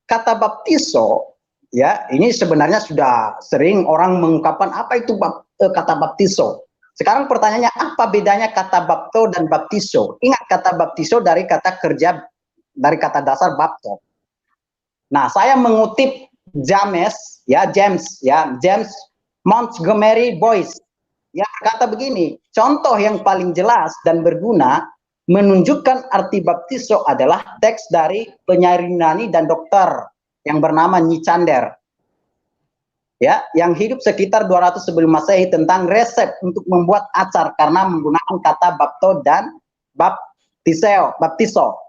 Kata baptiso, ya, ini sebenarnya sudah sering orang mengungkapkan apa itu kata baptiso. Sekarang pertanyaannya, apa bedanya kata bapto dan baptiso? Ingat, kata baptiso dari kata kerja, dari kata dasar bapto. Nah, saya mengutip James Montgomery Boyce. Yang berkata begini, contoh yang paling jelas dan berguna menunjukkan arti baptiso adalah teks dari penyair Yunani dan dokter yang bernama Nicander, ya, yang hidup sekitar 200 sebelum Masehi, tentang resep untuk membuat acar karena menggunakan kata bapto dan baptiso.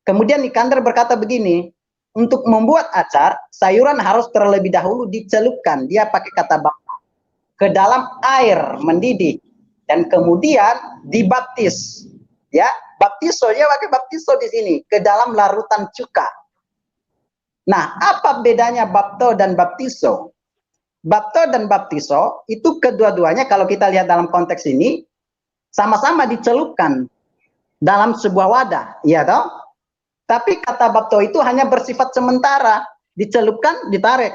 Kemudian Nicander berkata begini, untuk membuat acar, sayuran harus terlebih dahulu dicelupkan, dia pakai kata bapto, ke dalam air mendidih, dan kemudian dibaptis. Ya, baptiso, ya pakai baptiso di sini, ke dalam larutan cuka. Nah, apa bedanya bapto dan baptiso? Bapto dan baptiso itu kedua-duanya kalau kita lihat dalam konteks ini sama-sama dicelupkan. dalam sebuah wadah, ya toh? Tapi kata bapto itu hanya bersifat sementara, dicelupkan, ditarik.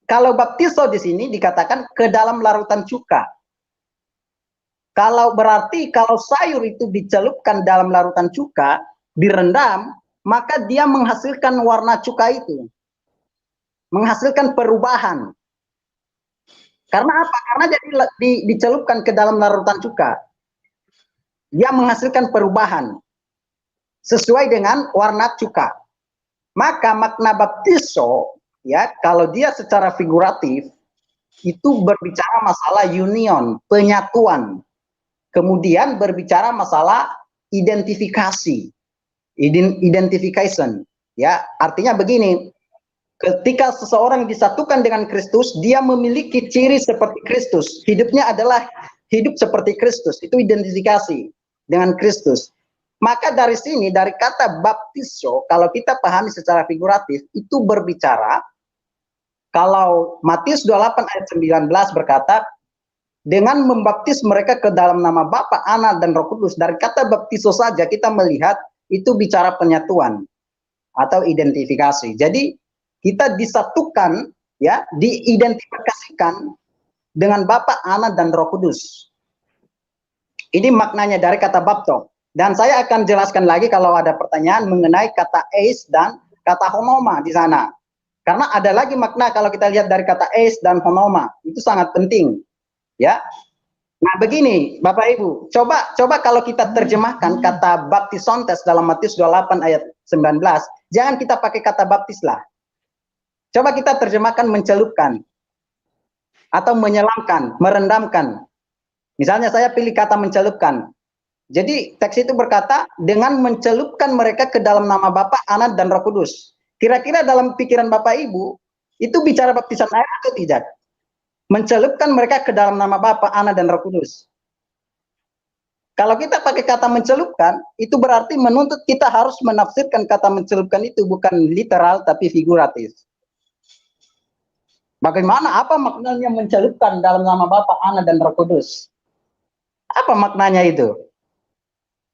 Kalau baptizo di sini dikatakan ke dalam larutan cuka. Kalau berarti kalau sayur itu dicelupkan dalam larutan cuka, direndam, maka dia menghasilkan warna cuka itu. Menghasilkan perubahan. Karena apa? Karena jadi dicelupkan ke dalam larutan cuka. Dia menghasilkan perubahan sesuai dengan warna cuka. Maka makna baptizo, ya, kalau dia secara figuratif itu berbicara masalah union, penyatuan. Kemudian berbicara masalah identifikasi, identification, ya, artinya begini, ketika seseorang disatukan dengan Kristus, dia memiliki ciri seperti Kristus, hidupnya adalah hidup seperti Kristus, itu identifikasi dengan Kristus. Maka dari sini, dari kata baptizo, kalau kita pahami secara figuratif, itu berbicara, kalau Matius 28 ayat 19 berkata, dengan membaptis mereka ke dalam nama Bapa, Anak, dan Roh Kudus. Dari kata baptizo saja kita melihat itu bicara penyatuan atau identifikasi. Jadi kita disatukan, ya, diidentifikasikan dengan Bapa, Anak, dan Roh Kudus. Ini maknanya dari kata bapto. Dan saya akan jelaskan lagi kalau ada pertanyaan mengenai kata eis dan kata honoma di sana. Karena ada lagi makna kalau kita lihat dari kata eis dan honoma, itu sangat penting. Ya, nah begini Bapak Ibu, coba kalau kita terjemahkan kata baptisontes dalam Matius 28 ayat 19, jangan kita pakai kata baptis lah. Coba kita terjemahkan mencelupkan atau menyelamkan, merendamkan. Misalnya saya pilih kata mencelupkan. Jadi teks itu berkata dengan mencelupkan mereka ke dalam nama Bapa, Anak, dan Roh Kudus. Kira-kira dalam pikiran Bapak Ibu itu bicara baptisan air atau tidak? Mencelupkan mereka ke dalam nama Bapa, Anak, dan Roh Kudus. Kalau kita pakai kata mencelupkan, itu berarti menuntut kita harus menafsirkan kata mencelupkan itu bukan literal tapi figuratif. Bagaimana? Apa maknanya mencelupkan dalam nama Bapa, Anak, dan Roh Kudus? Apa maknanya itu?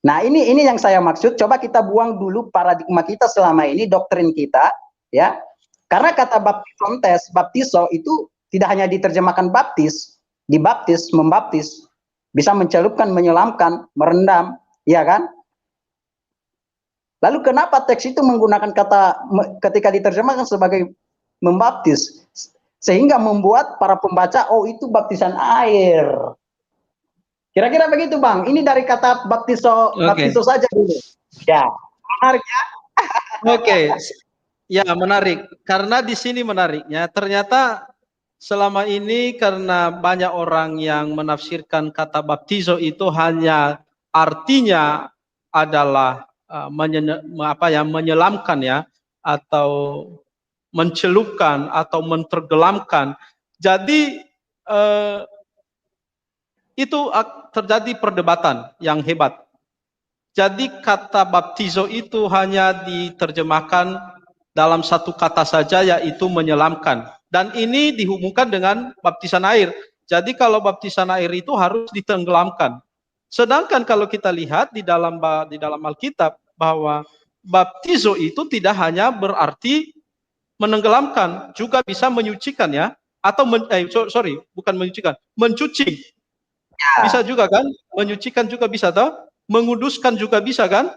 Nah, ini yang saya maksud. Coba kita buang dulu paradigma kita selama ini, doktrin kita, ya. Karena kata baptisontes, baptizo itu tidak hanya diterjemahkan baptis, dibaptis, membaptis, bisa mencelupkan, menyelamkan, merendam, ya kan? Lalu kenapa teks itu menggunakan kata ketika diterjemahkan sebagai membaptis, sehingga membuat para pembaca, oh itu baptisan air. Kira-kira begitu Bang, ini dari kata baptiso, baptiso saja dulu. Ya, menarik ya? Oke, ya menarik, karena di sini menariknya, ternyata selama ini karena banyak orang yang menafsirkan kata baptizo itu hanya artinya adalah menyelamkan ya, atau mencelupkan atau mentergelamkan. Jadi itu terjadi perdebatan yang hebat. Jadi kata baptizo itu hanya diterjemahkan dalam satu kata saja, yaitu menyelamkan. Dan ini dihubungkan dengan baptisan air. Jadi kalau baptisan air itu harus ditenggelamkan. Sedangkan kalau kita lihat di dalam Alkitab bahwa baptizo itu tidak hanya berarti menenggelamkan, juga bisa menyucikan ya, atau bukan menyucikan, mencuci. Bisa juga kan? Menyucikan juga bisa toh? Menguduskan juga bisa kan?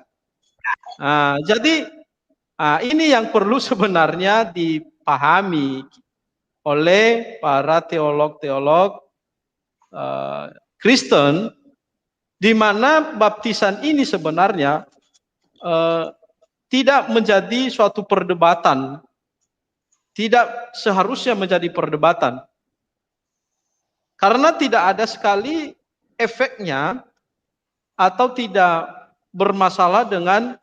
Nah, jadi ini yang perlu sebenarnya dipahami oleh para teolog-teolog Kristen, di mana baptisan ini sebenarnya tidak menjadi suatu perdebatan, tidak seharusnya menjadi perdebatan, karena tidak ada sekali efeknya atau tidak bermasalah dengan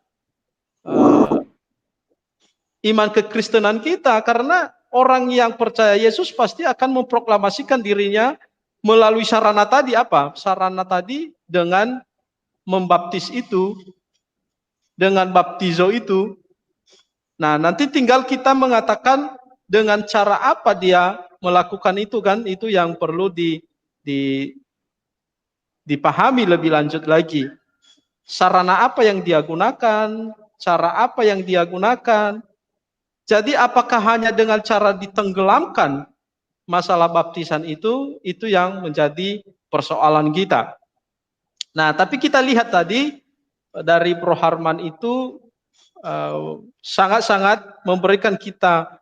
iman kekristenan kita, karena orang yang percaya Yesus pasti akan memproklamasikan dirinya melalui sarana tadi. Apa? Sarana tadi dengan membaptis itu, dengan baptizo itu. Nah, nanti tinggal kita mengatakan dengan cara apa dia melakukan itu kan, itu yang perlu dipahami lebih lanjut lagi. sarana apa yang dia gunakan, cara apa yang dia gunakan. Jadi apakah hanya dengan cara ditenggelamkan masalah baptisan itu yang menjadi persoalan kita. Nah, tapi kita lihat tadi dari Bro Harman itu sangat-sangat memberikan kita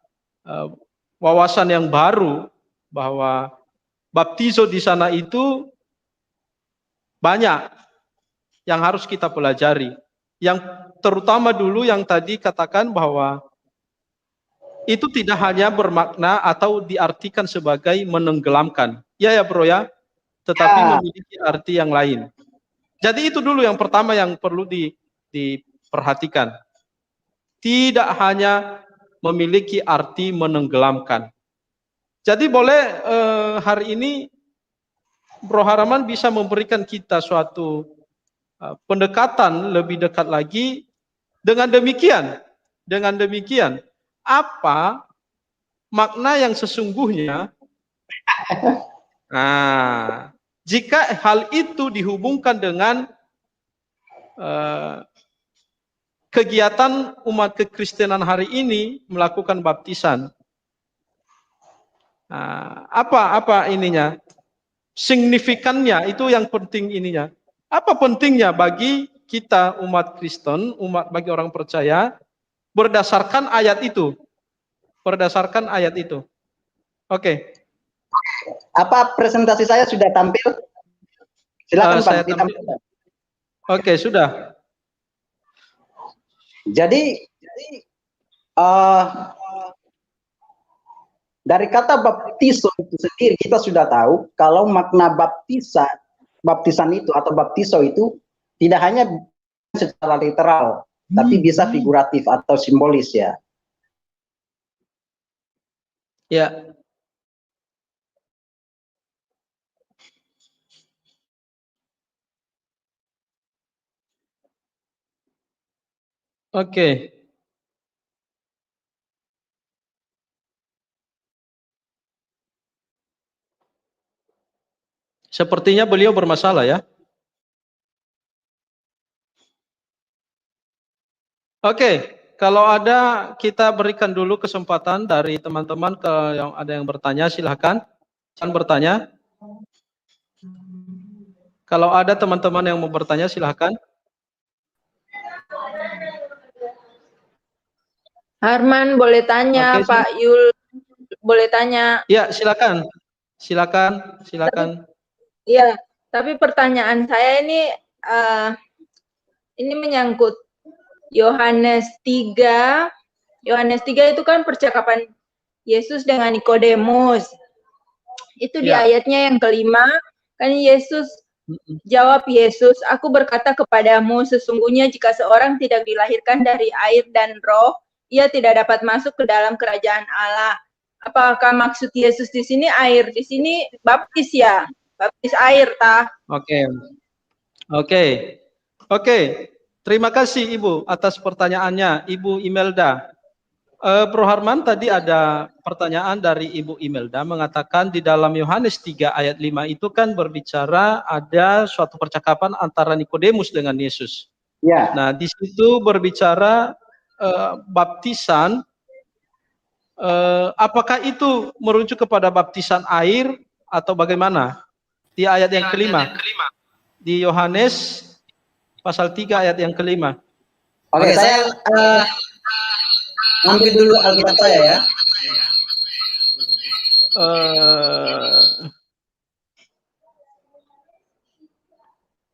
wawasan yang baru bahwa baptizo di sana itu banyak yang harus kita pelajari. Yang terutama dulu yang tadi katakan bahwa itu tidak hanya bermakna atau diartikan sebagai menenggelamkan. Ya bro ya, tetapi memiliki arti yang lain. Jadi itu dulu yang pertama yang perlu diperhatikan. Tidak hanya memiliki arti menenggelamkan. Jadi boleh hari ini Bro Haraman bisa memberikan kita suatu pendekatan lebih dekat lagi. Dengan demikian, apa makna yang sesungguhnya? Nah, jika hal itu dihubungkan dengan kegiatan umat kekristenan hari ini melakukan baptisan, apa ininya? Signifikannya itu yang penting ininya. Apa pentingnya bagi kita umat Kristen, bagi orang percaya berdasarkan ayat itu? Berdasarkan ayat itu. Oke. Apa presentasi saya sudah tampil? Silakan Pak, ditampilkan. Oke, sudah. Jadi dari kata baptiso itu sendiri kita sudah tahu kalau makna baptisan itu atau baptiso itu tidak hanya secara literal, tapi bisa figuratif atau simbolis ya. Ya. Oke. Sepertinya beliau bermasalah ya. Oke, kalau ada kita berikan dulu kesempatan dari teman-teman yang ada yang bertanya, silahkan. Silakan bertanya. Kalau ada teman-teman yang mau bertanya, silahkan. Harman boleh tanya, Oke, Pak Yul boleh tanya. Ya, silakan. Silakan. Iya, tapi pertanyaan saya ini menyangkut Yohanes 3. Yohanes 3 itu kan percakapan Yesus dengan Nikodemus. Itu di ayatnya yang kelima, kan Yesus jawab Yesus, aku berkata kepadamu, sesungguhnya jika seorang tidak dilahirkan dari air dan roh, ia tidak dapat masuk ke dalam kerajaan Allah. Apakah maksud Yesus di sini air? Di sini baptis ya? Baptis air, tah? Oke. Terima kasih Ibu atas pertanyaannya, Ibu Imelda. Bro Harman, tadi ada pertanyaan dari Ibu Imelda mengatakan di dalam Yohanes 3 ayat 5 itu kan berbicara ada suatu percakapan antara Nikodemus dengan Yesus. Ya. Nah, di situ berbicara baptisan, apakah itu merujuk kepada baptisan air atau bagaimana? Di ayat yang kelima. Di Yohanes pasal 3 ayat yang kelima. Oke, saya ambil dulu Alkitab saya ya.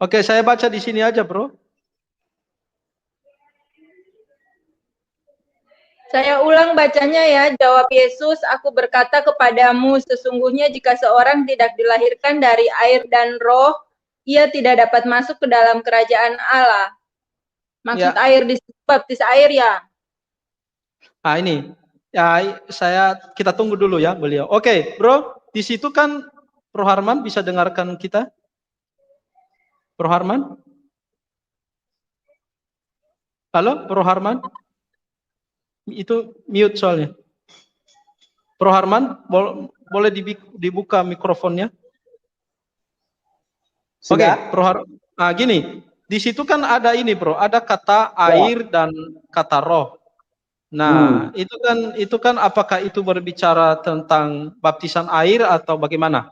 Oke, saya baca di sini aja, Bro. Saya ulang bacanya ya. Jawab Yesus, aku berkata kepadamu, sesungguhnya jika seorang tidak dilahirkan dari air dan roh, ia tidak dapat masuk ke dalam kerajaan Allah. Maksud air di baptis air ya? Nah ini, ya kita tunggu dulu ya beliau. Oke, Bro, di situ kan Bro Harman bisa dengarkan kita? Bro Harman? Halo, Bro Harman? Itu mute soalnya. Bro Harman, boleh dibuka mikrofonnya? Oke, Bro Harman. Nah, gini, di situ kan ada ini bro, ada kata air dan kata roh. Nah, itu kan apakah itu berbicara tentang baptisan air atau bagaimana?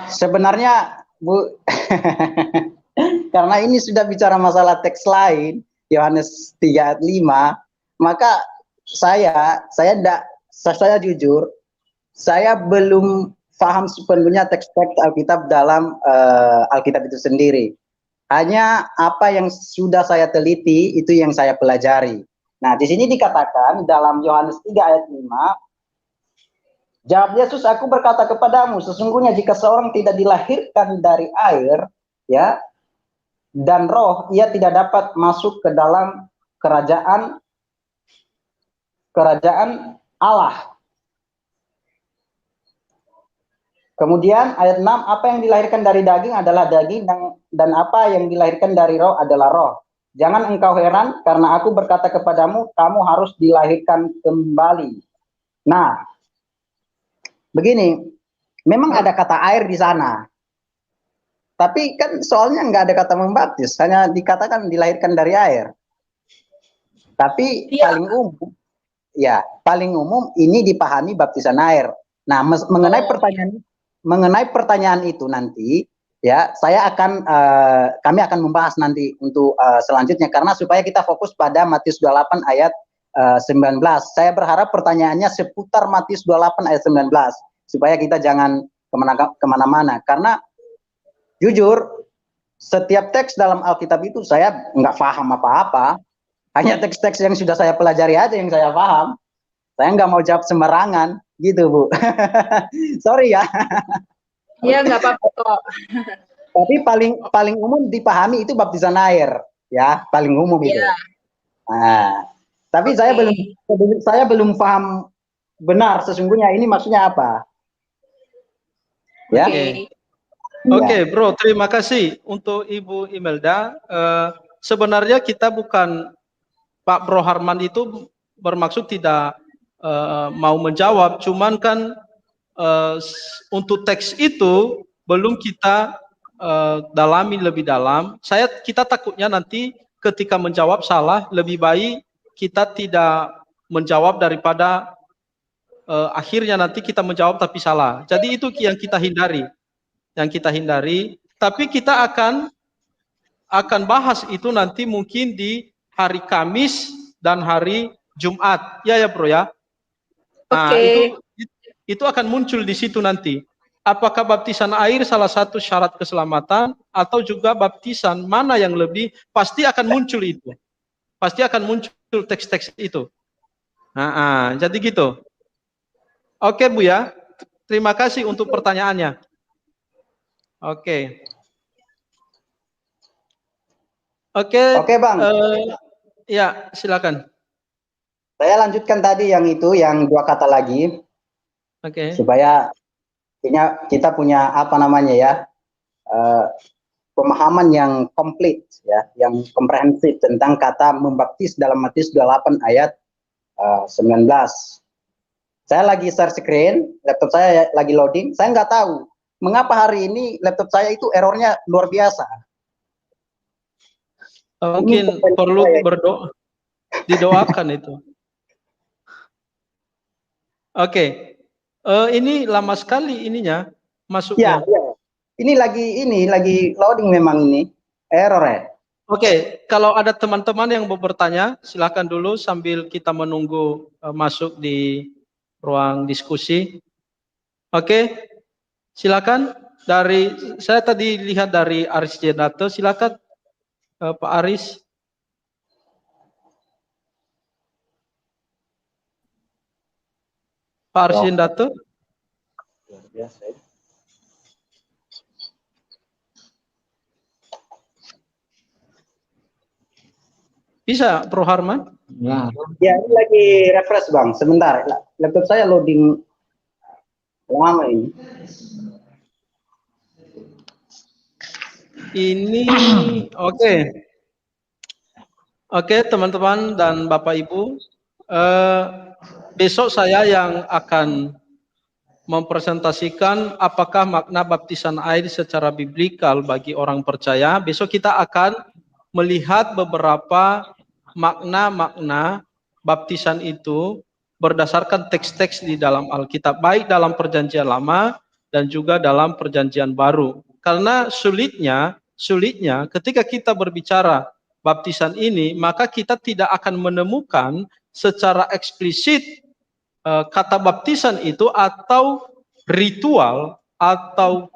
Sebenarnya Bu, karena ini sudah bicara masalah teks lain, Yohanes 3 ayat 5, maka saya jujur, saya belum paham sepenuhnya teks-teks Alkitab dalam Alkitab itu sendiri. Hanya apa yang sudah saya teliti itu yang saya pelajari. Nah, di sini dikatakan dalam Yohanes 3 ayat 5, jawab Yesus, aku berkata kepadamu, sesungguhnya jika seorang tidak dilahirkan dari air, ya, dan roh, ia tidak dapat masuk ke dalam kerajaan Allah. Kemudian ayat 6, apa yang dilahirkan dari daging adalah daging, dan apa yang dilahirkan dari roh adalah roh. Jangan engkau heran karena aku berkata kepadamu, kamu harus dilahirkan kembali. Nah, begini, memang ada kata air di sana. Tapi kan soalnya nggak ada kata membaptis, hanya dikatakan dilahirkan dari air. Tapi paling umum ini dipahami baptisan air. Nah, mengenai pertanyaan itu nanti, ya, kami akan membahas nanti untuk selanjutnya, karena supaya kita fokus pada Matius 28 ayat 19. Saya berharap pertanyaannya seputar Matius 28 ayat 19, supaya kita jangan kemana-mana. Karena jujur, setiap teks dalam Alkitab itu saya nggak paham apa-apa. Hanya teks-teks yang sudah saya pelajari aja yang saya paham. Saya nggak mau jawab sembarangan, gitu Bu. Sorry ya. Iya, nggak apa-apa kok. Tapi paling umum dipahami itu baptisan air, ya, paling umum itu. Nah, tapi saya belum paham benar sesungguhnya ini maksudnya apa. Ya. Oke, bro, terima kasih untuk Ibu Imelda. Sebenarnya kita bukan, Pak Bro Harman itu bermaksud tidak mau menjawab, cuman kan untuk teks itu belum kita dalami lebih dalam. Kita takutnya nanti ketika menjawab salah, lebih baik kita tidak menjawab daripada akhirnya nanti kita menjawab tapi salah. Jadi itu yang kita hindari. Tapi kita akan bahas itu nanti mungkin di hari Kamis dan hari Jumat. Ya Bro ya. Nah, itu akan muncul di situ nanti. Apakah baptisan air salah satu syarat keselamatan atau juga baptisan mana yang lebih, pasti akan muncul itu. Pasti akan muncul teks-teks itu. Jadi gitu. Oke Bu ya. Terima kasih untuk pertanyaannya. Oke, Bang. Ya, silakan. Saya lanjutkan tadi yang 2 kata lagi. Oke. Supaya kita punya pemahaman yang komplit, ya, yang komprehensif tentang kata membaptis dalam Matius 28 ayat 19. Saya lagi share screen, laptop saya lagi loading, saya nggak tahu mengapa hari ini laptop saya itu errornya luar biasa. Mungkin perlu didoakan itu. Oke. Ini lama sekali ininya masuknya. Ya. Ini lagi loading memang ini. Error ya. Oke, kalau ada teman-teman yang mau bertanya, silakan dulu sambil kita menunggu masuk di ruang diskusi. Oke. Silakan, saya tadi lihat dari Aris Jendato, silakan Pak Aris. Pak Aris Jendato. Bisa, Bro Harman? Ya, ini lagi refresh Bang, sebentar. Laptop saya loading lama ini. Oke, teman-teman dan Bapak Ibu, besok saya yang akan mempresentasikan apakah makna baptisan air secara biblikal bagi orang percaya. Besok kita akan melihat beberapa makna-makna baptisan itu berdasarkan teks-teks di dalam Alkitab, baik dalam Perjanjian Lama dan juga dalam Perjanjian Baru. Karena sulitnya ketika kita berbicara baptisan ini, maka kita tidak akan menemukan secara eksplisit kata baptisan itu atau ritual atau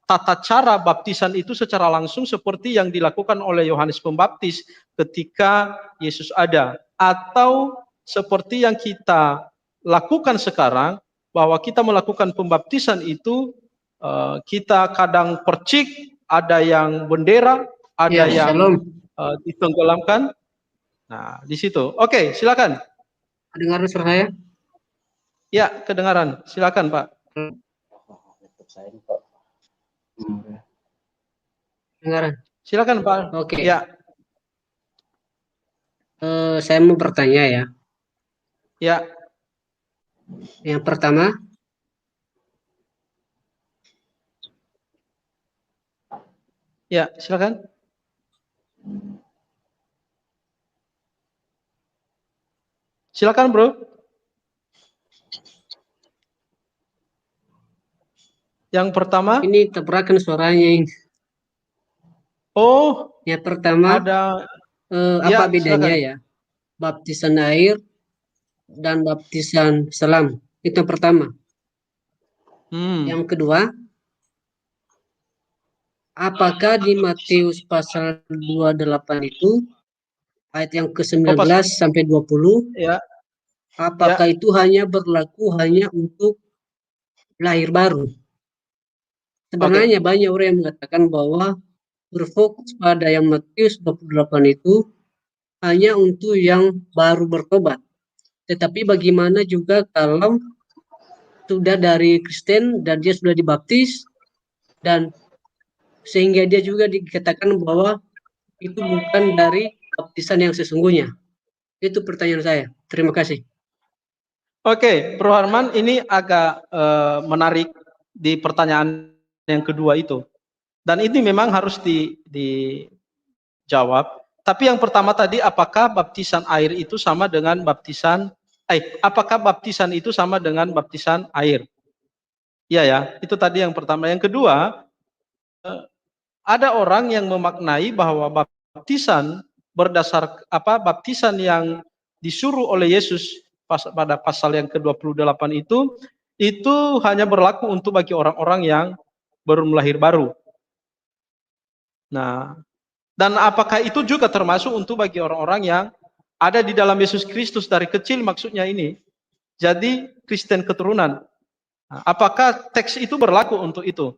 tata cara baptisan itu secara langsung seperti yang dilakukan oleh Yohanes Pembaptis ketika Yesus ada, atau seperti yang kita lakukan sekarang bahwa kita melakukan pembaptisan itu kita kadang percik, ada yang bendera, ada yang ditenggelamkan. Nah, di situ. Oke, silakan. Dengar suara saya? Ya, kedengaran. Silakan, Pak. Dengaran. Silakan, Pak. Oke. Ya. Saya mau bertanya ya. Ya. Yang pertama, ya, silakan. Silakan, Bro. Yang pertama, ini tabrakan suaranya. Oh, yang pertama ada apa bedanya silakan. ya baptisan air dan baptisan selam? Itu yang pertama. Yang kedua, apakah di Matius pasal 28 itu ayat yang ke-19 sampai 20 apakah itu hanya berlaku hanya untuk lahir baru? Sebenarnya banyak orang yang mengatakan bahwa berfokus pada yang Matius 28 itu hanya untuk yang baru bertobat. Tetapi bagaimana juga kalau sudah dari Kristen dan dia sudah dibaptis dan sehingga dia juga dikatakan bahwa itu bukan dari baptisan yang sesungguhnya. Itu pertanyaan saya. Terima kasih. Oke, Bro Harman, ini agak menarik di pertanyaan yang kedua itu. Dan ini memang harus dijawab. Tapi yang pertama tadi, apakah baptisan air itu sama dengan baptisan apakah baptisan itu sama dengan baptisan air? Iya ya, itu tadi yang pertama. Yang kedua, ada orang yang memaknai bahwa baptisan baptisan yang disuruh oleh Yesus pada pasal yang ke-28 itu hanya berlaku untuk bagi orang-orang yang baru melahir baru. Nah, dan apakah itu juga termasuk untuk bagi orang-orang yang ada di dalam Yesus Kristus dari kecil, maksudnya ini? Jadi Kristen keturunan. Nah, apakah teks itu berlaku untuk itu?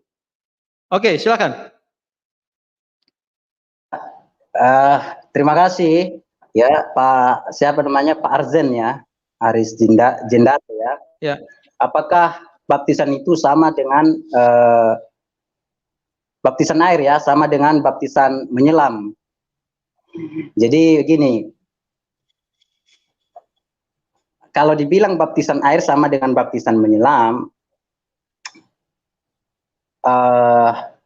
Oke, silakan. Terima kasih ya Pak, siapa namanya, Pak Arzen ya, Aris Jendat ya. Ya. Apakah baptisan itu sama dengan baptisan air ya, sama dengan baptisan menyelam? Jadi begini, kalau dibilang baptisan air sama dengan baptisan menyelam,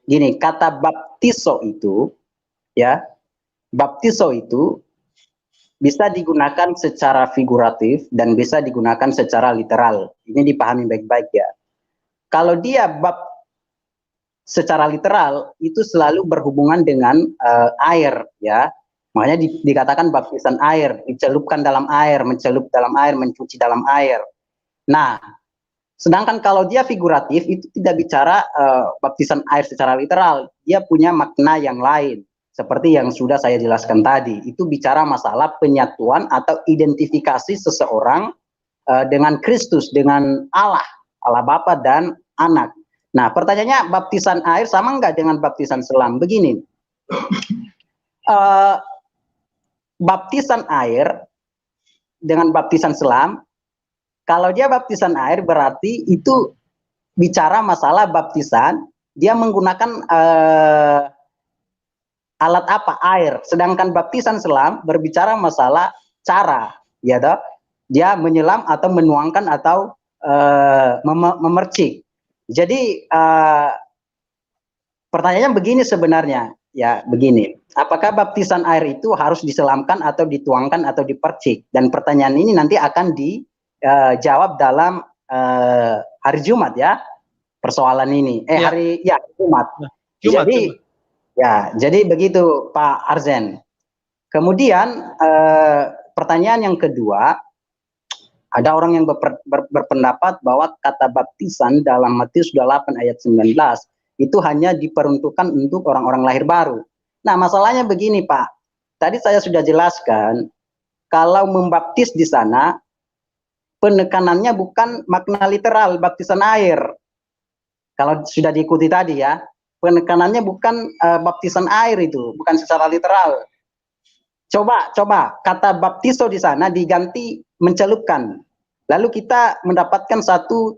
gini, kata baptiso itu ya, baptiso itu bisa digunakan secara figuratif dan bisa digunakan secara literal. Ini dipahami baik-baik ya. Kalau dia secara literal itu selalu berhubungan dengan air ya. Makanya dikatakan baptisan air, dicelupkan dalam air, mencelup dalam air, mencuci dalam air. Nah, sedangkan kalau dia figuratif itu tidak bicara baptisan air secara literal, dia punya makna yang lain. Seperti yang sudah saya jelaskan tadi, itu bicara masalah penyatuan atau identifikasi seseorang dengan Kristus, dengan Allah Bapa dan Anak. Nah, pertanyaannya, baptisan air sama enggak dengan baptisan selam? Begini, baptisan air dengan baptisan selam, kalau dia baptisan air berarti itu bicara masalah baptisan, dia menggunakan alat apa? Air. Sedangkan baptisan selam berbicara masalah cara, ya toh? Dia menyelam atau menuangkan atau memercik. Jadi pertanyaannya begini sebenarnya, ya begini. Apakah baptisan air itu harus diselamkan atau dituangkan atau dipercik? Dan pertanyaan ini nanti akan dijawab dalam hari Jumat ya, persoalan ini. Hari Jumat. Jadi jadi begitu Pak Arzen. Kemudian pertanyaan yang kedua, ada orang yang berpendapat bahwa kata baptisan dalam Matius 28 ayat 19 itu hanya diperuntukkan untuk orang-orang lahir baru. Nah, masalahnya begini, Pak. Tadi saya sudah jelaskan, kalau membaptis di sana, penekanannya bukan makna literal baptisan air. Kalau sudah diikuti tadi ya, penekanannya bukan baptisan air itu, bukan secara literal. Coba kata baptiso di sana diganti mencelupkan. Lalu kita mendapatkan satu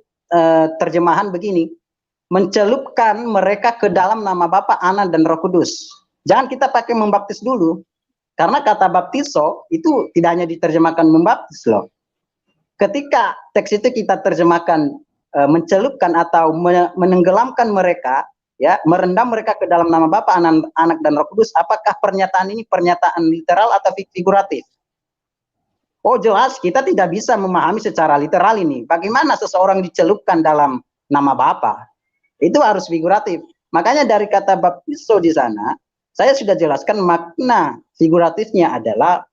terjemahan begini, mencelupkan mereka ke dalam nama Bapa, Anak, dan Roh Kudus. Jangan kita pakai membaptis dulu, karena kata baptiso itu tidak hanya diterjemahkan membaptis loh. Ketika teks itu kita terjemahkan mencelupkan atau menenggelamkan mereka, ya, merendam mereka ke dalam nama Bapa, Anak, dan Roh Kudus, apakah pernyataan ini pernyataan literal atau figuratif? Oh jelas kita tidak bisa memahami secara literal ini. Bagaimana seseorang dicelupkan dalam nama Bapa? Itu harus figuratif. Makanya dari kata baptiso di sana, saya sudah jelaskan makna figuratifnya adalah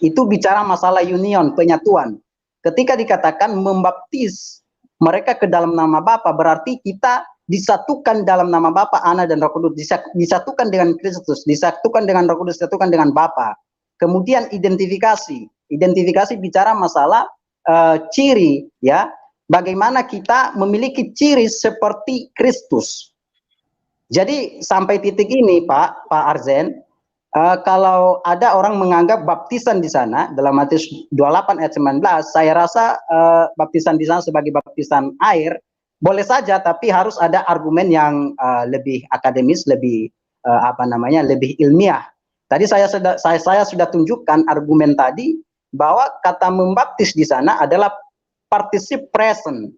itu bicara masalah union, penyatuan. Ketika dikatakan membaptis mereka ke dalam nama Bapa, berarti kita disatukan dalam nama Bapa, Anak, dan Roh Kudus, disatukan dengan Kristus, disatukan dengan Roh Kudus, disatukan dengan Bapa. Kemudian identifikasi bicara masalah ciri, ya, bagaimana kita memiliki ciri seperti Kristus. Jadi sampai titik ini Pak Arzen, kalau ada orang menganggap baptisan di sana dalam Matius 28 ayat 19, saya rasa baptisan di sana sebagai baptisan air boleh saja, tapi harus ada argumen yang lebih akademis, lebih lebih ilmiah. Tadi saya sudah tunjukkan argumen tadi bahwa kata membaptis di sana adalah particip present.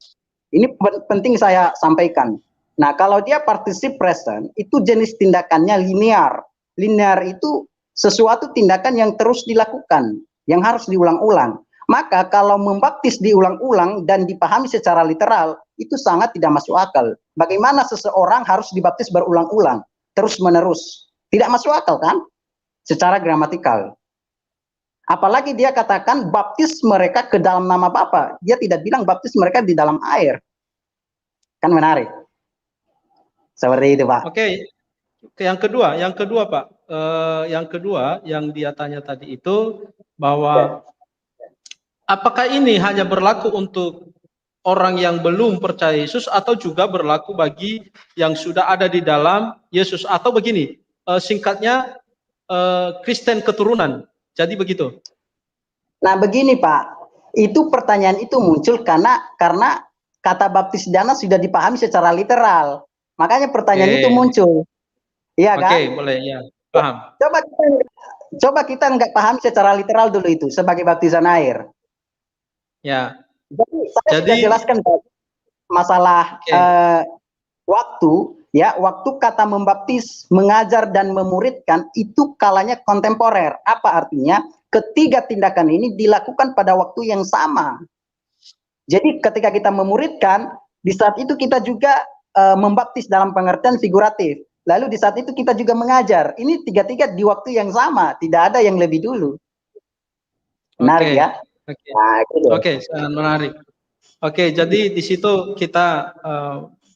Ini penting saya sampaikan. Nah, kalau dia particip present, itu jenis tindakannya linear. Linear itu sesuatu tindakan yang terus dilakukan, yang harus diulang-ulang. Maka kalau membaptis diulang-ulang dan dipahami secara literal, itu sangat tidak masuk akal. Bagaimana seseorang harus dibaptis berulang-ulang, terus-menerus? Tidak masuk akal kan? Secara gramatikal. Apalagi dia katakan baptis mereka ke dalam nama Bapa. Dia tidak bilang baptis mereka di dalam air. Kan menarik. Seperti itu, Pak. Oke. Yang kedua Pak. Yang kedua yang dia tanya tadi itu bahwa apakah ini hanya berlaku untuk orang yang belum percaya Yesus atau juga berlaku bagi yang sudah ada di dalam Yesus, atau begini, singkatnya Kristen keturunan. Jadi begitu. Nah begini Pak, itu pertanyaan itu muncul karena kata baptis dana sudah dipahami secara literal. Makanya pertanyaan itu muncul. Iya kan? Oke, boleh ya. Paham. Coba kita nggak paham secara literal dulu itu sebagai baptisan air. Ya. Jadi saya sudah jelaskan masalah waktu. Ya, waktu kata membaptis, mengajar, dan memuridkan itu kalanya kontemporer. Apa artinya? Ketiga tindakan ini dilakukan pada waktu yang sama. Jadi ketika kita memuridkan, di saat itu kita juga membaptis dalam pengertian figuratif. Lalu di saat itu kita juga mengajar. Ini tiga-tiga di waktu yang sama, tidak ada yang lebih dulu. Menarik ya? Oke, sangat menarik. Oke, jadi di situ kita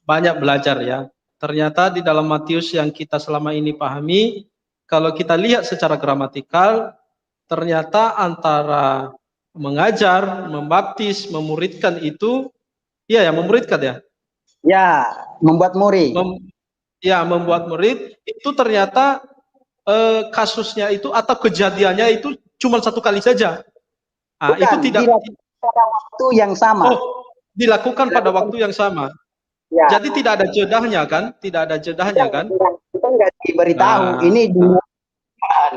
banyak belajar ya. Ternyata di dalam Matius yang kita selama ini pahami, kalau kita lihat secara gramatikal, ternyata antara mengajar, membaptis, memuridkan itu, iya ya, memuridkan ya? Ya, membuat murid. Membuat murid, itu ternyata kasusnya itu atau kejadiannya itu cuma satu kali saja. Bukan, itu tidak pada waktu yang sama. Oh, dilakukan pada waktu yang sama. Ya. Jadi tidak ada jedahnya kan? Tidak ada jedahnya kan? Kita nggak diberitahu. Ini duluan.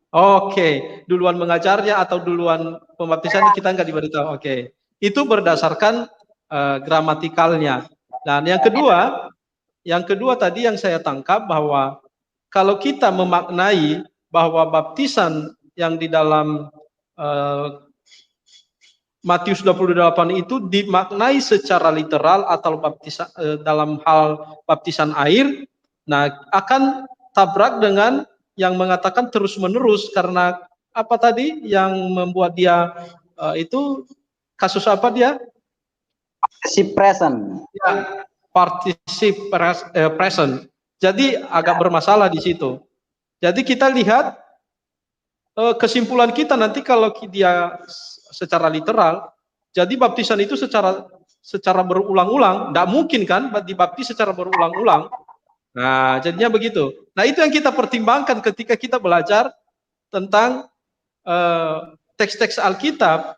Oke, duluan mengajarnya atau duluan pembaptisan kita nggak diberitahu. Oke, Itu berdasarkan gramatikalnya. Dan yang kedua tadi yang saya tangkap bahwa kalau kita memaknai bahwa baptisan yang di dalam Matius 28 itu dimaknai secara literal atau baptisan dalam hal baptisan air, nah akan tabrak dengan yang mengatakan terus-menerus karena apa tadi yang membuat dia itu kasus apa dia? Participe present. Ya, participe present. Jadi agak bermasalah di situ. Jadi kita lihat kesimpulan kita nanti kalau dia secara literal, jadi baptisan itu secara berulang-ulang, tidak mungkin kan dibaptis secara berulang-ulang. Nah, jadinya begitu. Nah, itu yang kita pertimbangkan ketika kita belajar tentang teks-teks Alkitab.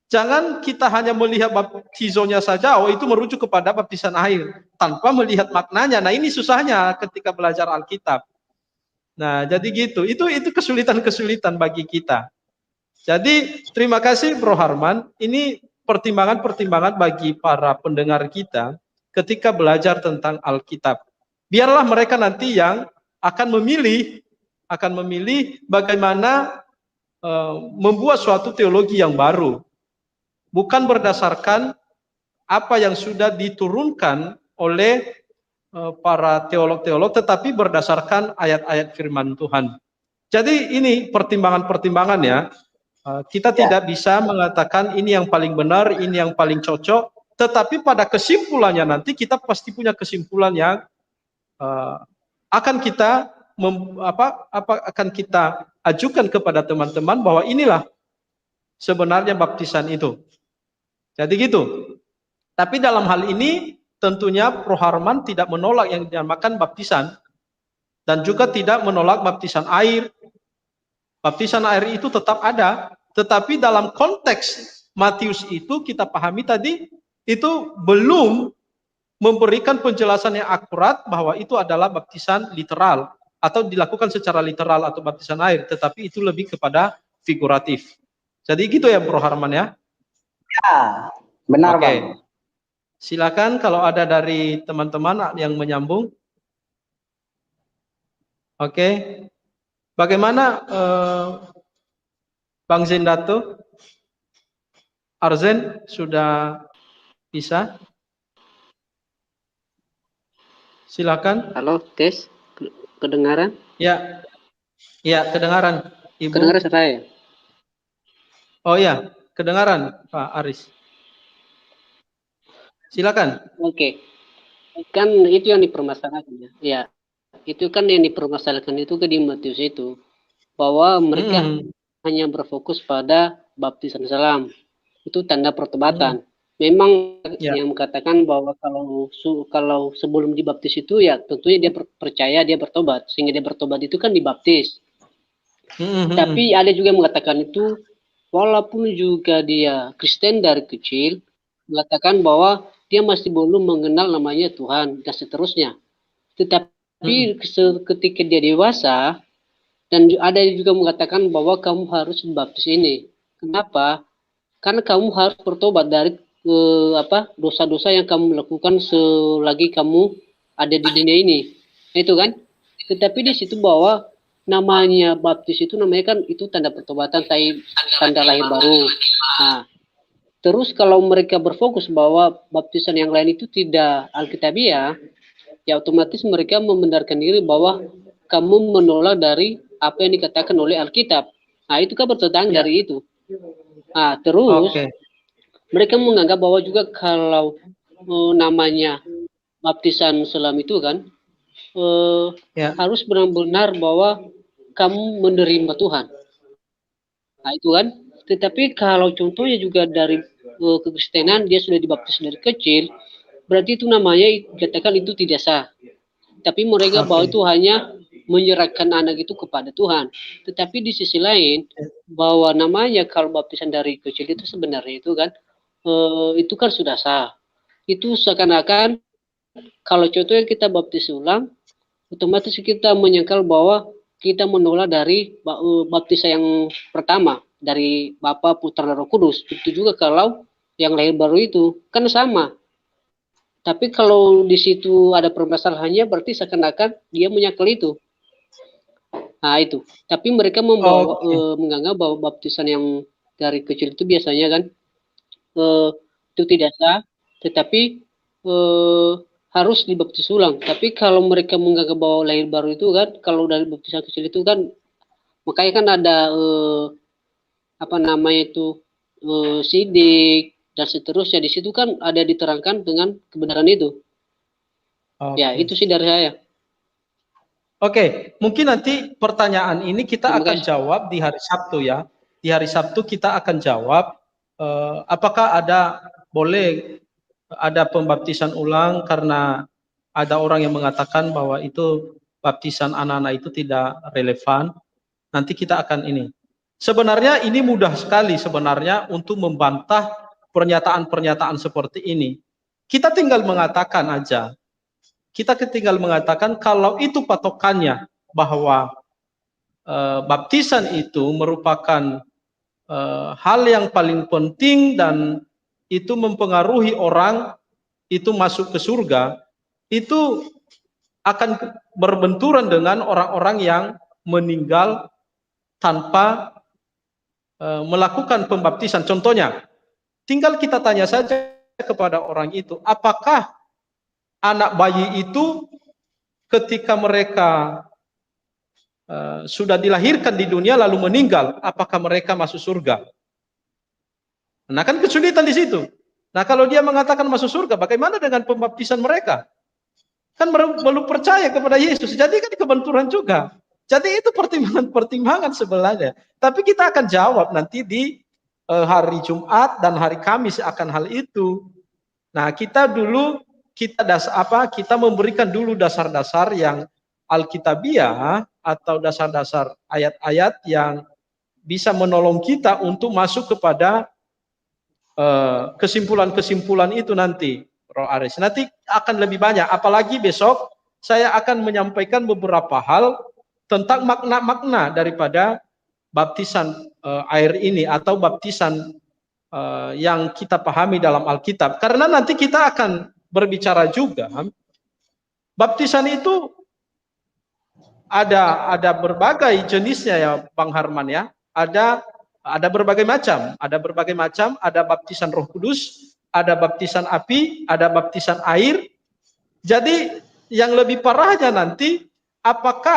Jangan kita hanya melihat baptizonya saja, oh itu merujuk kepada baptisan air, tanpa melihat maknanya. Nah, ini susahnya ketika belajar Alkitab. Nah, jadi gitu. Itu kesulitan-kesulitan bagi kita. Jadi terima kasih Bro Harman. Ini pertimbangan-pertimbangan bagi para pendengar kita ketika belajar tentang Alkitab. Biarlah mereka nanti yang akan memilih bagaimana membuat suatu teologi yang baru. Bukan berdasarkan apa yang sudah diturunkan oleh para teolog-teolog, tetapi berdasarkan ayat-ayat firman Tuhan. Jadi ini pertimbangan-pertimbangan ya. Kita tidak bisa mengatakan ini yang paling benar, ini yang paling cocok, tetapi pada kesimpulannya nanti kita pasti punya kesimpulan yang akan kita akan kita ajukan kepada teman-teman bahwa inilah sebenarnya baptisan itu. Jadi gitu. Tapi dalam hal ini tentunya Pro Harman tidak menolak yang dinamakan baptisan dan juga tidak menolak baptisan air. Baptisan air itu tetap ada, tetapi dalam konteks Matius itu kita pahami tadi itu belum memberikan penjelasan yang akurat bahwa itu adalah baptisan literal atau dilakukan secara literal atau baptisan air, tetapi itu lebih kepada figuratif. Jadi gitu ya Bro Harman ya? Ya, benar Oke. Bang. Silakan kalau ada dari teman-teman yang menyambung. Oke. Bagaimana Bang Zendato? Arzen sudah bisa? Silakan. Halo, tes. Kedengaran? Ya. Ya, kedengaran. Ibu. Kedengaran saya? Oh ya, kedengaran Pak Aris. Silakan. Oke. Kan itu yang dipermasalahkan ya. Itu kan yang dipermasalahkan itu ke di Matius itu, bahwa mereka hanya berfokus pada baptisan salam, itu tanda pertobatan. Memang yang mengatakan bahwa kalau sebelum dibaptis itu ya tentunya dia percaya dia bertobat, sehingga dia bertobat itu kan dibaptis. Tapi ada juga yang mengatakan itu walaupun juga dia Kristen dari kecil, mengatakan bahwa dia masih belum mengenal namanya Tuhan dan seterusnya. Tetapi ketika dia dewasa, dan ada juga mengatakan bahwa kamu harus dibaptis ini. Kenapa? Karena kamu harus bertobat dari dosa-dosa yang kamu lakukan selagi kamu ada di dunia ini. Itu kan? Tetapi di situ bahwa namanya baptis itu namanya kan itu tanda pertobatan, tanda lahir baru. Nah, terus kalau mereka berfokus bahwa baptisan yang lain itu tidak alkitabiah, ya otomatis mereka membenarkan diri bahwa kamu menolak dari apa yang dikatakan oleh Alkitab. Nah, itu kan bertentangan dari itu. Nah, terus mereka menganggap bahwa juga kalau namanya baptisan selam itu kan harus benar-benar bahwa kamu menerima Tuhan. Nah, itu kan. Tetapi kalau contohnya juga dari kekristenan dia sudah dibaptis dari kecil, berarti itu namanya katakan itu tidak sah. Tapi mereka bahwa itu hanya menyerahkan anak itu kepada Tuhan. Tetapi di sisi lain bahwa namanya kalau baptisan dari kecil itu sebenarnya itu kan itu kan sudah sah. Itu seakan-akan kalau contohnya kita baptis ulang, otomatis kita menyangkal bahwa kita menolak dari baptisan yang pertama dari Bapa, Putra, dan Roh Kudus. Itu juga kalau yang lahir baru itu kan sama. Tapi kalau di situ ada permasalahannya, berarti seakan-akan dia menyangkal itu. Nah itu. Tapi mereka menganggap bahwa baptisan yang dari kecil itu biasanya kan itu tidak sah, tetapi harus dibaptis ulang. Tapi kalau mereka menganggap bahwa lahir baru itu kan, kalau dari baptisan kecil itu kan, makanya kan ada apa namanya itu sidik dan seterusnya. Di situ kan ada diterangkan dengan kebenaran itu. Ya itu sih dari saya. Oke, mungkin nanti pertanyaan ini kita akan jawab di hari Sabtu ya. Di hari Sabtu kita akan jawab apakah boleh ada pembaptisan ulang karena ada orang yang mengatakan bahwa itu baptisan anak-anak itu tidak relevan. Nanti kita akan ini. Sebenarnya ini mudah sekali sebenarnya untuk membantah pernyataan-pernyataan seperti ini. Kita tinggal mengatakan aja. Kita tinggal mengatakan kalau itu patokannya bahwa baptisan itu merupakan hal yang paling penting dan itu mempengaruhi orang itu masuk ke surga, itu akan berbenturan dengan orang-orang yang meninggal tanpa melakukan pembaptisan. Contohnya, tinggal kita tanya saja kepada orang itu, apakah anak bayi itu ketika mereka sudah dilahirkan di dunia lalu meninggal, apakah mereka masuk surga? Nah kan kesulitan di situ. Nah kalau dia mengatakan masuk surga, bagaimana dengan pembaptisan mereka? Kan belum percaya kepada Yesus, jadi kan kebenturan juga. Jadi itu pertimbangan-pertimbangan sebenarnya. Tapi kita akan jawab nanti di hari Jumat dan hari Kamis akan hal itu. Nah kita memberikan dulu dasar-dasar yang Alkitabiah atau dasar-dasar ayat-ayat yang bisa menolong kita untuk masuk kepada kesimpulan-kesimpulan itu nanti, Bro Aris. Nanti akan lebih banyak, apalagi besok saya akan menyampaikan beberapa hal tentang makna-makna daripada baptisan air ini atau baptisan yang kita pahami dalam Alkitab. Karena nanti kita akan berbicara juga, baptisan itu ada berbagai jenisnya ya Bang Harman ya. Ada berbagai macam, ada baptisan Roh Kudus, ada baptisan api, ada baptisan air. Jadi yang lebih parahnya nanti apa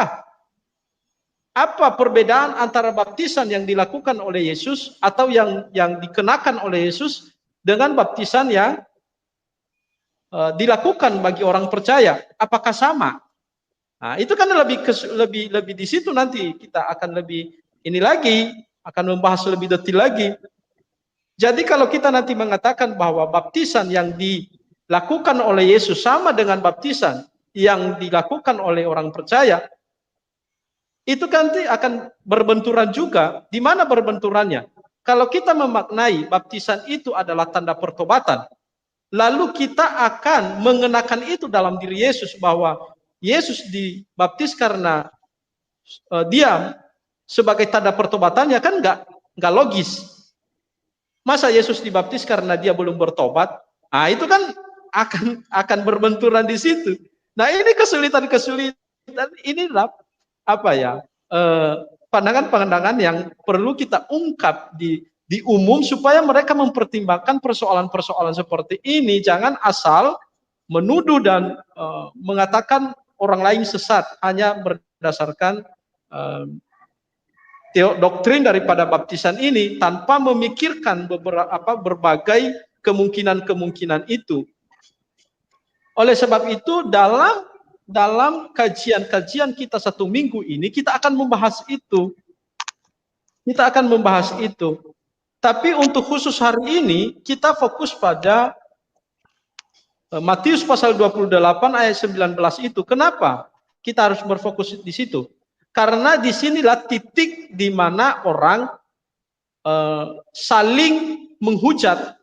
perbedaan antara baptisan yang dilakukan oleh Yesus atau yang dikenakan oleh Yesus dengan baptisan yang dilakukan bagi orang percaya, apakah sama? Nah, itu kan lebih di situ nanti kita akan lebih akan membahas lebih detail lagi. Jadi kalau kita nanti mengatakan bahwa baptisan yang dilakukan oleh Yesus sama dengan baptisan yang dilakukan oleh orang percaya, itu kan nanti akan berbenturan juga. Di mana berbenturannya? Kalau kita memaknai baptisan itu adalah tanda pertobatan, lalu kita akan mengenakan itu dalam diri Yesus bahwa Yesus dibaptis karena dia sebagai tanda pertobatannya, kan nggak logis. Masa Yesus dibaptis karena dia belum bertobat? Nah itu kan akan berbenturan di situ. Nah ini kesulitan inilah pandangan-pandangan yang perlu kita ungkap di umum supaya mereka mempertimbangkan persoalan-persoalan seperti ini. Jangan asal menuduh dan mengatakan orang lain sesat hanya berdasarkan doktrin daripada baptisan ini tanpa memikirkan berbagai kemungkinan-kemungkinan itu. Oleh sebab itu dalam kajian-kajian kita 1 minggu ini kita akan membahas itu. Tapi untuk khusus hari ini kita fokus pada Matius pasal 28 ayat 19 itu. Kenapa kita harus berfokus di situ? Karena disinilah titik di mana orang saling menghujat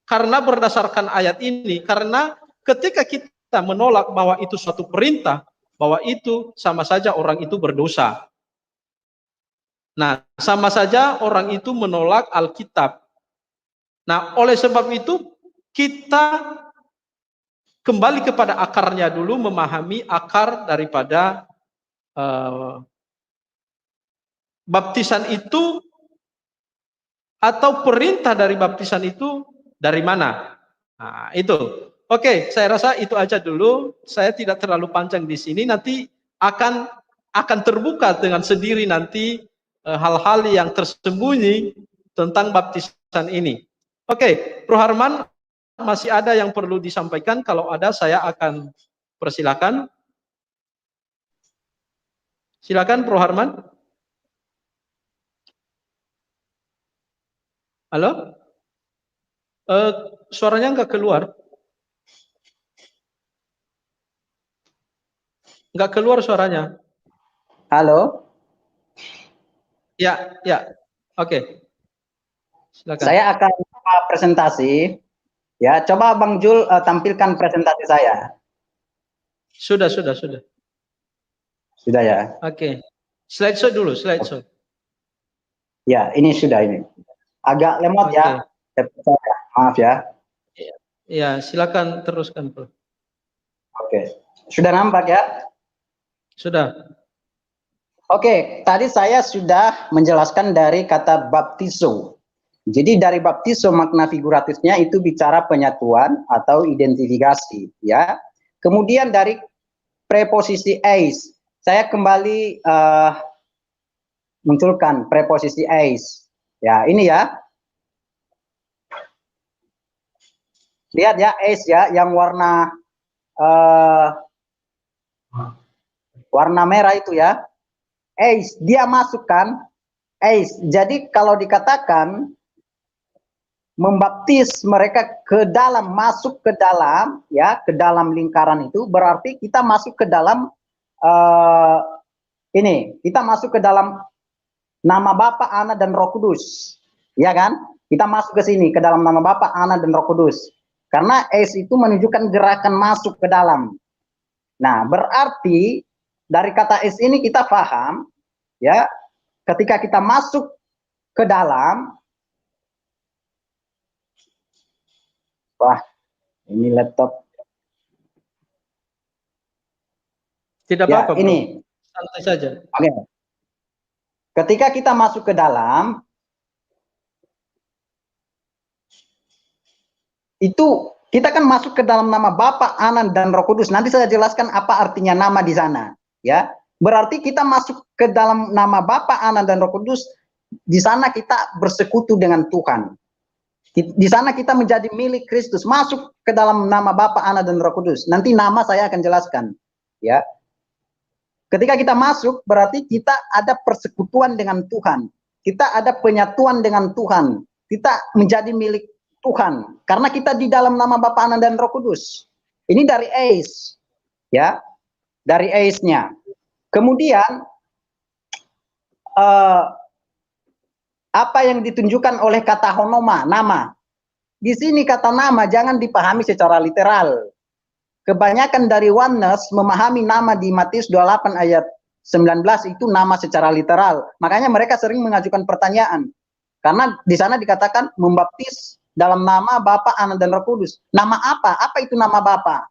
karena berdasarkan ayat ini. Karena ketika kita menolak bahwa itu suatu perintah, bahwa itu sama saja orang itu berdosa. Nah, sama saja orang itu menolak Alkitab. Nah, oleh sebab itu kita kembali kepada akarnya dulu, memahami akar daripada baptisan itu atau perintah dari baptisan itu dari mana. Nah, itu. Oke, saya rasa itu aja dulu. Saya tidak terlalu panjang di sini. Nanti akan terbuka dengan sendiri nanti hal-hal yang tersembunyi tentang baptisan ini. Oke, Bro Harman, masih ada yang perlu disampaikan? Kalau ada, saya akan persilakan. Silakan, Bro Harman. Halo? Suaranya nggak keluar. Nggak keluar suaranya. Halo? Ya, ya. Oke. Silakan. Saya akan presentasi. Ya, coba Bang Jul tampilkan presentasi saya. Sudah. Sudah ya. Oke. Slideshow dulu, slideshow. Ya, ini sudah ini. Agak lemot ya. Maaf ya. Ya, silakan teruskan, Bro. Oke. Sudah nampak ya? Sudah. Oke, tadi saya sudah menjelaskan dari kata baptizo. Jadi dari baptizo makna figuratifnya itu bicara penyatuan atau identifikasi, ya. Kemudian dari preposisi eis, saya kembali munculkan preposisi eis. Ya, ini ya. Lihat ya, eis ya, yang warna merah itu ya. Eis, dia masukkan eis. Jadi kalau dikatakan membaptis mereka ke dalam, masuk ke dalam, ya, ke dalam lingkaran itu, berarti kita masuk ke dalam kita masuk ke dalam nama Bapa, Anak, dan Roh Kudus, ya kan? Kita masuk ke sini, ke dalam nama Bapa, Anak, dan Roh Kudus. Karena eis itu menunjukkan gerakan masuk ke dalam. Nah, berarti dari kata eis ini kita paham, ya, ketika kita masuk ke dalam, wah, ini laptop. Tidak ya, apa-apa, ini. Santai saja. Oke. Ketika kita masuk ke dalam, itu kita kan masuk ke dalam nama Bapa, Anak, dan Roh Kudus. Nanti saya jelaskan apa artinya nama di sana, ya. Berarti kita masuk ke dalam nama Bapa, Anak, dan Roh Kudus. Di sana kita bersekutu dengan Tuhan. Di sana kita menjadi milik Kristus. Masuk ke dalam nama Bapa, Anak, dan Roh Kudus. Nanti nama saya akan jelaskan, ya. Ketika kita masuk, berarti kita ada persekutuan dengan Tuhan. Kita ada penyatuan dengan Tuhan. Kita menjadi milik Tuhan. Karena kita di dalam nama Bapa, Anak, dan Roh Kudus. Ini dari eis, ya, dari eisnya. Kemudian apa yang ditunjukkan oleh kata honoma, nama. Di sini kata nama jangan dipahami secara literal. Kebanyakan dari oneness memahami nama di Matius 28 ayat 19 itu nama secara literal. Makanya mereka sering mengajukan pertanyaan. Karena di sana dikatakan membaptis dalam nama Bapa, Anak, dan Roh Kudus. Nama apa? Apa itu nama Bapa?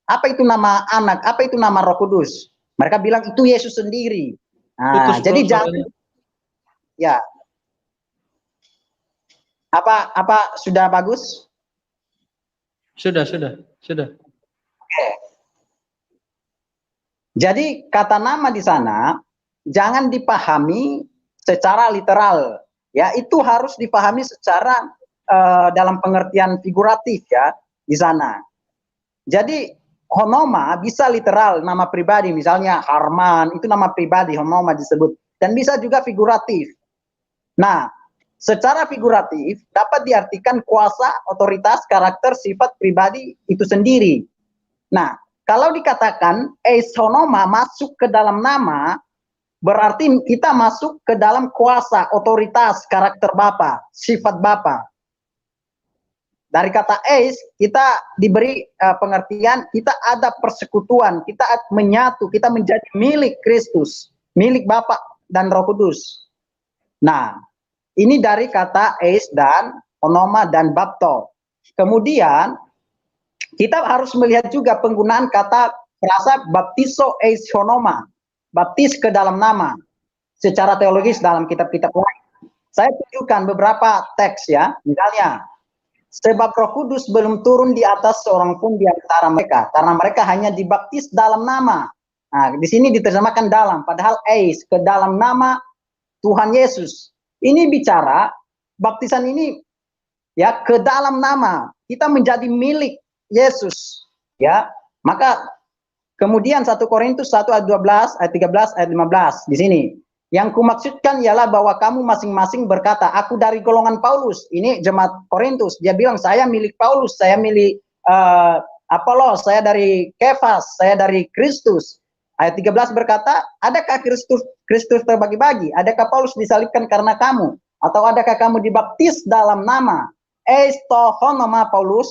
Apa itu nama Anak? Apa itu nama Roh Kudus? Mereka bilang itu Yesus sendiri. Nah, jadi jangan, ya. Apa sudah bagus? Sudah. Oke. Jadi kata nama di sana jangan dipahami secara literal, ya. Itu harus dipahami secara dalam pengertian figuratif, ya, di sana. Jadi honoma bisa literal, nama pribadi, misalnya Harman, itu nama pribadi, honoma disebut. Dan bisa juga figuratif. Nah, secara figuratif dapat diartikan kuasa, otoritas, karakter, sifat pribadi itu sendiri. Nah, kalau dikatakan eis honoma masuk ke dalam nama, berarti kita masuk ke dalam kuasa, otoritas, karakter Bapa, sifat Bapa. Dari kata eis, kita diberi pengertian, kita ada persekutuan, kita menyatu, kita menjadi milik Kristus, milik Bapa dan Roh Kudus. Nah, Ini dari kata eis dan honoma dan bapto. Kemudian kita harus melihat juga penggunaan kata frasa baptizo eis honoma, baptis ke dalam nama, secara teologis dalam kitab-kitab lain. Saya tunjukkan beberapa teks ya, misalnya, sebab Roh Kudus belum turun di atas seorang pun di antara mereka, karena mereka hanya dibaptis dalam nama. Nah, di sini diterjemahkan dalam, padahal eis, ke dalam nama Tuhan Yesus. Ini bicara baptisan ini ya ke dalam nama, kita menjadi milik Yesus, ya. Maka kemudian 1 Korintus 1 ayat 12, ayat 13, ayat 15 di sini. Yang kumaksudkan ialah bahwa kamu masing-masing berkata, aku dari golongan Paulus. Ini jemaat Korintus, dia bilang saya milik Paulus, saya milik Apolos, saya dari Kefas, saya dari Kristus. Ayat 13 berkata, adakah Kristus terbagi-bagi? Adakah Paulus disalibkan karena kamu? Atau adakah kamu dibaptis dalam nama Eisto honoma Paulus?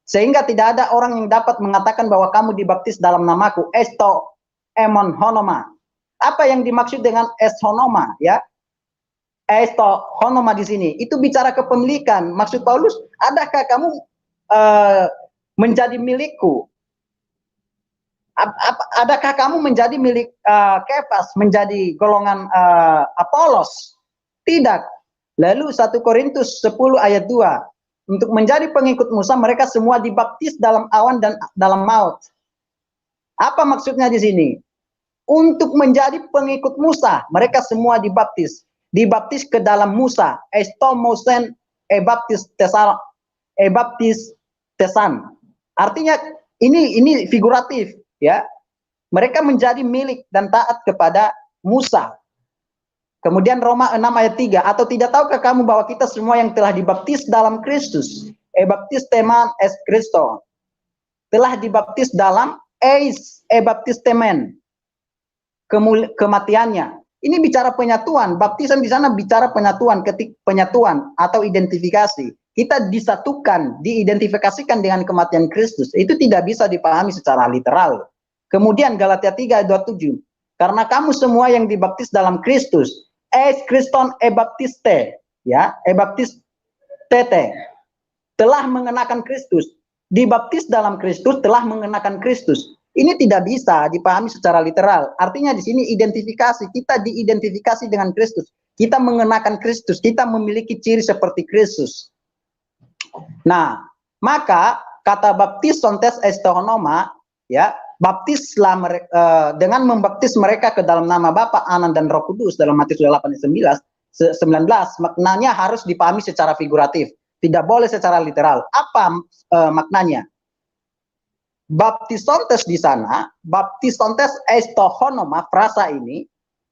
Sehingga tidak ada orang yang dapat mengatakan bahwa kamu dibaptis dalam namaku, Eisto emon honoma. Apa yang dimaksud dengan es honoma? Ya, Eisto honoma di sini itu bicara kepemilikan. Maksud Paulus, adakah kamu menjadi milikku? Adakah kamu menjadi milik Kefas, menjadi golongan Apolos? Tidak. Lalu 1 Korintus 10 ayat 2, untuk menjadi pengikut Musa mereka semua dibaptis dalam awan dan dalam maut. Apa maksudnya di sini? Untuk menjadi pengikut Musa mereka semua dibaptis ke dalam Musa. Estomosen ebaptis tesan. Artinya ini figuratif. Ya, mereka menjadi milik dan taat kepada Musa. Kemudian Roma 6 ayat 3, atau tidak tahukah kamu bahwa kita semua yang telah dibaptis dalam Kristus, ebaptis teman es Kristo, telah dibaptis dalam eis ebaptis temen, kematiannya. Ini bicara penyatuan, baptisan di sana bicara penyatuan, penyatuan atau identifikasi. Kita disatukan, diidentifikasikan dengan kematian Kristus. Itu tidak bisa dipahami secara literal. Kemudian Galatia 3 ayat 27. Karena kamu semua yang dibaptis dalam Kristus, eis Kriston ebaptiste, ya, ebaptistete, telah mengenakan Kristus. Dibaptis dalam Kristus telah mengenakan Kristus. Ini tidak bisa dipahami secara literal. Artinya di sini identifikasi, kita diidentifikasi dengan Kristus. Kita mengenakan Kristus, kita memiliki ciri seperti Kristus. Nah, maka kata baptis sontes estonoma, ya, baptislah dengan membaptis mereka ke dalam nama Bapa, Anak dan Roh Kudus dalam Matius 8:19, maknanya harus dipahami secara figuratif, tidak boleh secara literal. Apa maknanya? Baptisontes di sana, baptisontes estohonoma, frasa ini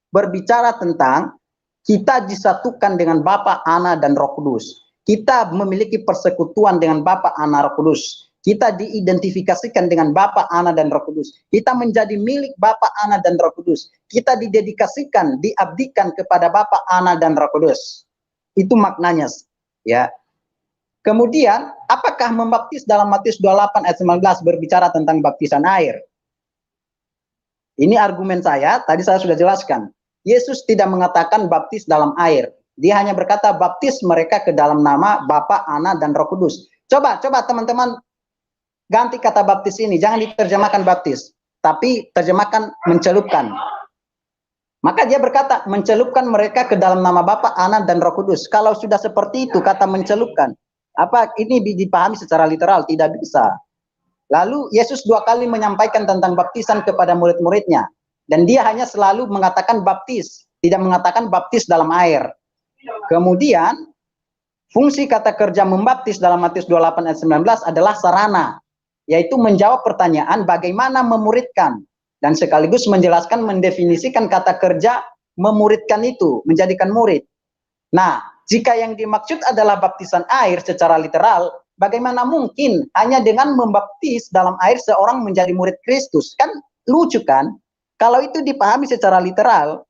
berbicara tentang kita disatukan dengan Bapa, Anak dan Roh Kudus. Kita memiliki persekutuan dengan Bapa, Anak, Roh Kudus. Kita diidentifikasikan dengan Bapa, Anak dan Roh Kudus. Kita menjadi milik Bapa, Anak dan Roh Kudus. Kita didedikasikan, diabdikan kepada Bapa, Anak dan Roh Kudus. Itu maknanya, ya. Kemudian, apakah membaptis dalam Matius 28 ayat 19 berbicara tentang baptisan air? Ini argumen saya, tadi saya sudah jelaskan. Yesus tidak mengatakan baptis dalam air. Dia hanya berkata baptis mereka ke dalam nama Bapa, Anak dan Roh Kudus. Coba teman-teman ganti kata baptis ini, jangan diterjemahkan baptis, tapi terjemahkan mencelupkan. Maka dia berkata mencelupkan mereka ke dalam nama Bapa, Anak dan Roh Kudus. Kalau sudah seperti itu kata mencelupkan, apa ini dipahami secara literal? Tidak bisa. Lalu Yesus 2 kali menyampaikan tentang baptisan kepada murid-muridnya, dan dia hanya selalu mengatakan baptis, tidak mengatakan baptis dalam air. Kemudian fungsi kata kerja membaptis dalam Matius 28 ayat 19 adalah sarana, yaitu menjawab pertanyaan bagaimana memuridkan, dan sekaligus menjelaskan, mendefinisikan kata kerja memuridkan itu, menjadikan murid. Nah, jika yang dimaksud adalah baptisan air secara literal, bagaimana mungkin hanya dengan membaptis dalam air seorang menjadi murid Kristus? Kan lucu kan? Kalau itu dipahami secara literal,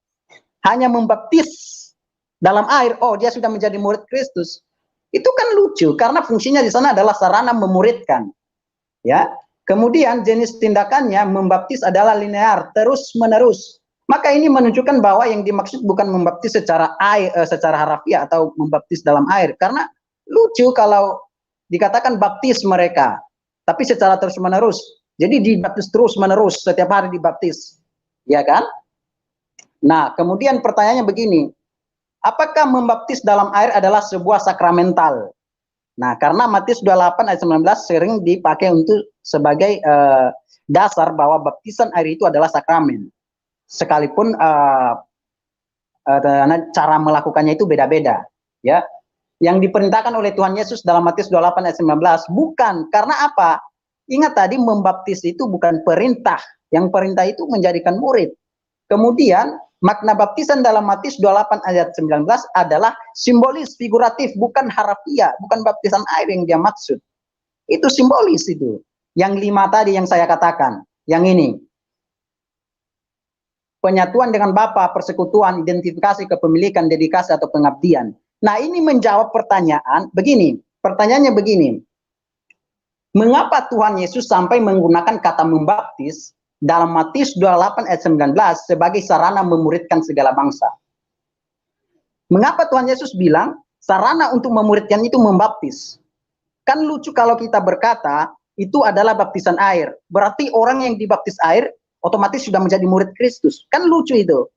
hanya membaptis dalam air, oh dia sudah menjadi murid Kristus. Itu kan lucu, karena fungsinya di sana adalah sarana memuridkan. Ya, kemudian jenis tindakannya membaptis adalah linear, terus menerus. Maka ini menunjukkan bahwa yang dimaksud bukan membaptis secara air, secara harafiah atau membaptis dalam air. Karena lucu kalau dikatakan baptis mereka, tapi secara terus-menerus. Jadi dibaptis terus-menerus, setiap hari dibaptis. Ya kan? Nah, kemudian pertanyaannya begini. Apakah membaptis dalam air adalah sebuah sakramental? Nah, karena Matius 28 ayat 19 sering dipakai untuk sebagai dasar bahwa baptisan air itu adalah sakramen. Sekalipun cara melakukannya itu beda-beda, ya. Yang diperintahkan oleh Tuhan Yesus dalam Matius 28 ayat 19 bukan karena apa? Ingat tadi membaptis itu bukan perintah, yang perintah itu menjadikan murid. Kemudian makna baptisan dalam Matius 28 ayat 19 adalah simbolis, figuratif, bukan harafiah, bukan baptisan air yang dia maksud. Itu simbolis itu. Yang 5 tadi yang saya katakan, yang ini. Penyatuan dengan Bapa, persekutuan, identifikasi, kepemilikan, dedikasi atau pengabdian. Nah, ini menjawab pertanyaan begini. Pertanyaannya begini. Mengapa Tuhan Yesus sampai menggunakan kata membaptis dalam Matius 28 ayat 19 sebagai sarana memuridkan segala bangsa? Mengapa Tuhan Yesus bilang sarana untuk memuridkan itu membaptis? Kan lucu kalau kita berkata itu adalah baptisan air. Berarti orang yang dibaptis air otomatis sudah menjadi murid Kristus. Kan lucu itu.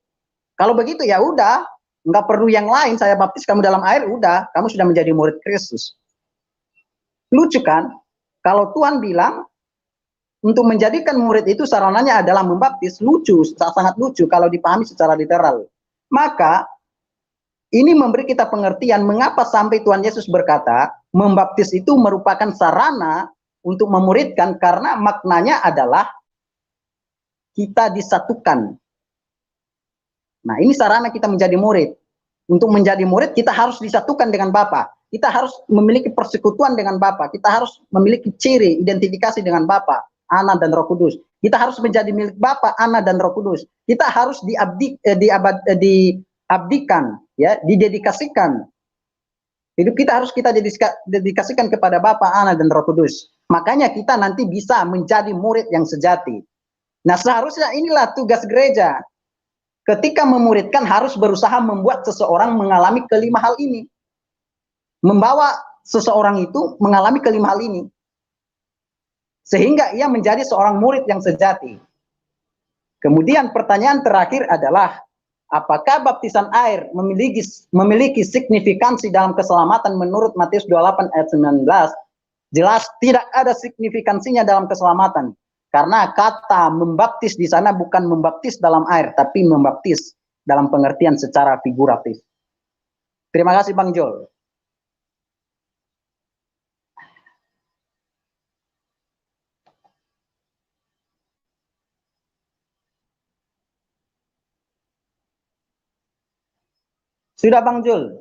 Kalau begitu ya udah, nggak perlu yang lain, saya baptis kamu dalam air, udah, kamu sudah menjadi murid Kristus. Lucu kan? Kalau Tuhan bilang untuk menjadikan murid itu sarananya adalah membaptis, lucu, sangat lucu kalau dipahami secara literal. Maka ini memberi kita pengertian mengapa sampai Tuhan Yesus berkata membaptis itu merupakan sarana untuk memuridkan, karena maknanya adalah kita disatukan. Nah, ini sarana kita menjadi murid. Untuk menjadi murid, kita harus disatukan dengan Bapa. Kita harus memiliki persekutuan dengan Bapa. Kita harus memiliki ciri, identifikasi dengan Bapa, Anak dan Roh Kudus. Kita harus menjadi milik Bapa, Anak dan Roh Kudus. Kita harus diabdikan, ya, didedikasikan. Hidup kita harus kita dedikasikan kepada Bapa, Anak dan Roh Kudus. Makanya kita nanti bisa menjadi murid yang sejati. Nah, seharusnya inilah tugas gereja. Ketika memuridkan harus berusaha membuat seseorang mengalami kelima hal ini. Membawa seseorang itu mengalami kelima hal ini. Sehingga ia menjadi seorang murid yang sejati. Kemudian pertanyaan terakhir adalah, apakah baptisan air memiliki signifikansi dalam keselamatan menurut Matius 28 ayat 19? Jelas tidak ada signifikansinya dalam keselamatan. Karena kata membaptis di sana bukan membaptis dalam air, tapi membaptis dalam pengertian secara figuratif. Terima kasih Bang Jol. Sudah Bang Jul?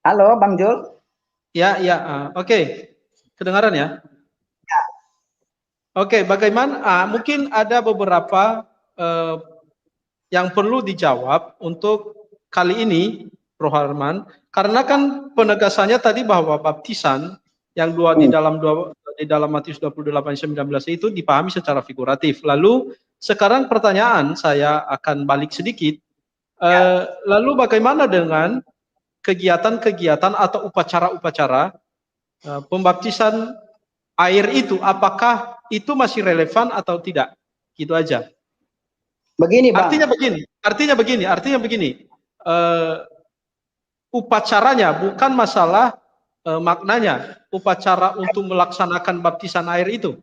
Halo Bang Jul? Ya, oke. Kedengaran ya? Ya. Oke, bagaimana? Mungkin ada beberapa yang perlu dijawab untuk kali ini, Bro Harman. Karena kan penegasannya tadi bahwa baptisan yang di dalam Matius 28:19 itu dipahami secara figuratif. Lalu sekarang pertanyaan saya akan balik sedikit. Lalu bagaimana dengan kegiatan-kegiatan atau upacara-upacara pembaptisan air itu, apakah itu masih relevan atau tidak? Gitu aja. Begini, Bang. Artinya begini. Upacaranya bukan masalah maknanya, upacara untuk melaksanakan baptisan air itu.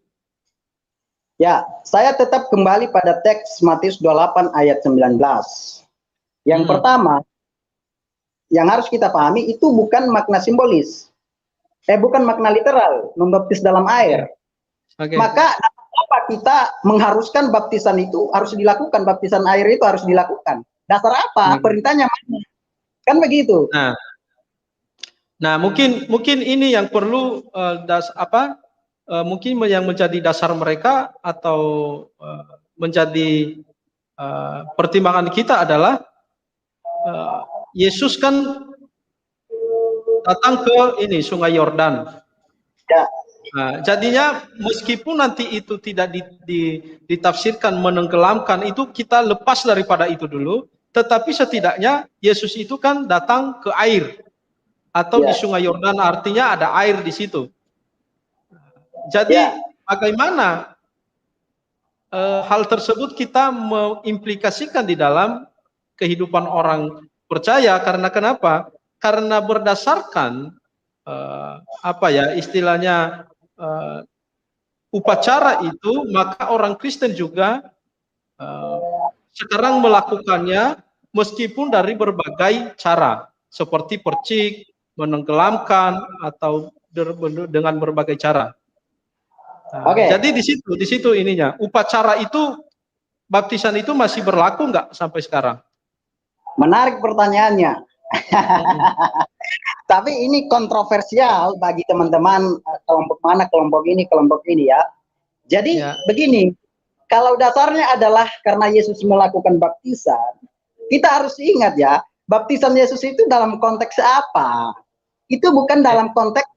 Ya, saya tetap kembali pada teks Matius 28 ayat 19. Yang pertama, yang harus kita pahami itu bukan makna simbolis. Bukan makna literal, membaptis dalam air. Okay. Maka apa kita mengharuskan baptisan itu harus dilakukan, baptisan air itu harus dilakukan. Dasar apa? Perintahnya mana? Kan begitu. Nah, mungkin ini yang perlu mungkin yang menjadi dasar mereka atau menjadi pertimbangan kita adalah Yesus kan datang ke Sungai Yordan. Ya. Nah, jadinya meskipun nanti itu tidak ditafsirkan menenggelamkan, itu kita lepas daripada itu dulu, tetapi setidaknya Yesus itu kan datang ke air atau di Sungai Yordan, artinya ada air di situ. Jadi bagaimana hal tersebut kita mengimplikasikan di dalam kehidupan orang percaya? Karena kenapa? Karena berdasarkan istilahnya upacara itu, maka orang Kristen juga sekarang melakukannya meskipun dari berbagai cara, seperti percik, menenggelamkan, atau dengan berbagai cara. Jadi di situ ininya, upacara itu, baptisan itu masih berlaku nggak sampai sekarang? Menarik pertanyaannya. Tapi ini kontroversial bagi teman-teman kelompok mana, kelompok ini ya. Jadi begini, kalau dasarnya adalah karena Yesus melakukan baptisan, kita harus ingat ya, baptisan Yesus itu dalam konteks apa? Itu bukan dalam konteks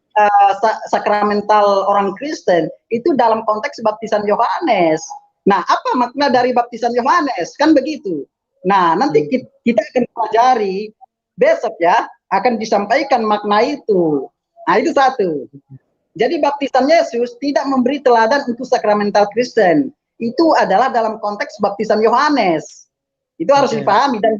sakramental orang Kristen, itu dalam konteks baptisan Yohanes. Nah, apa makna dari baptisan Yohanes? Kan begitu. Nah, nanti kita akan pelajari besok ya, akan disampaikan makna itu. Nah, itu satu. Jadi baptisan Yesus tidak memberi teladan untuk sakramental Kristen. Itu adalah dalam konteks baptisan Yohanes. Itu harus dipahami, dan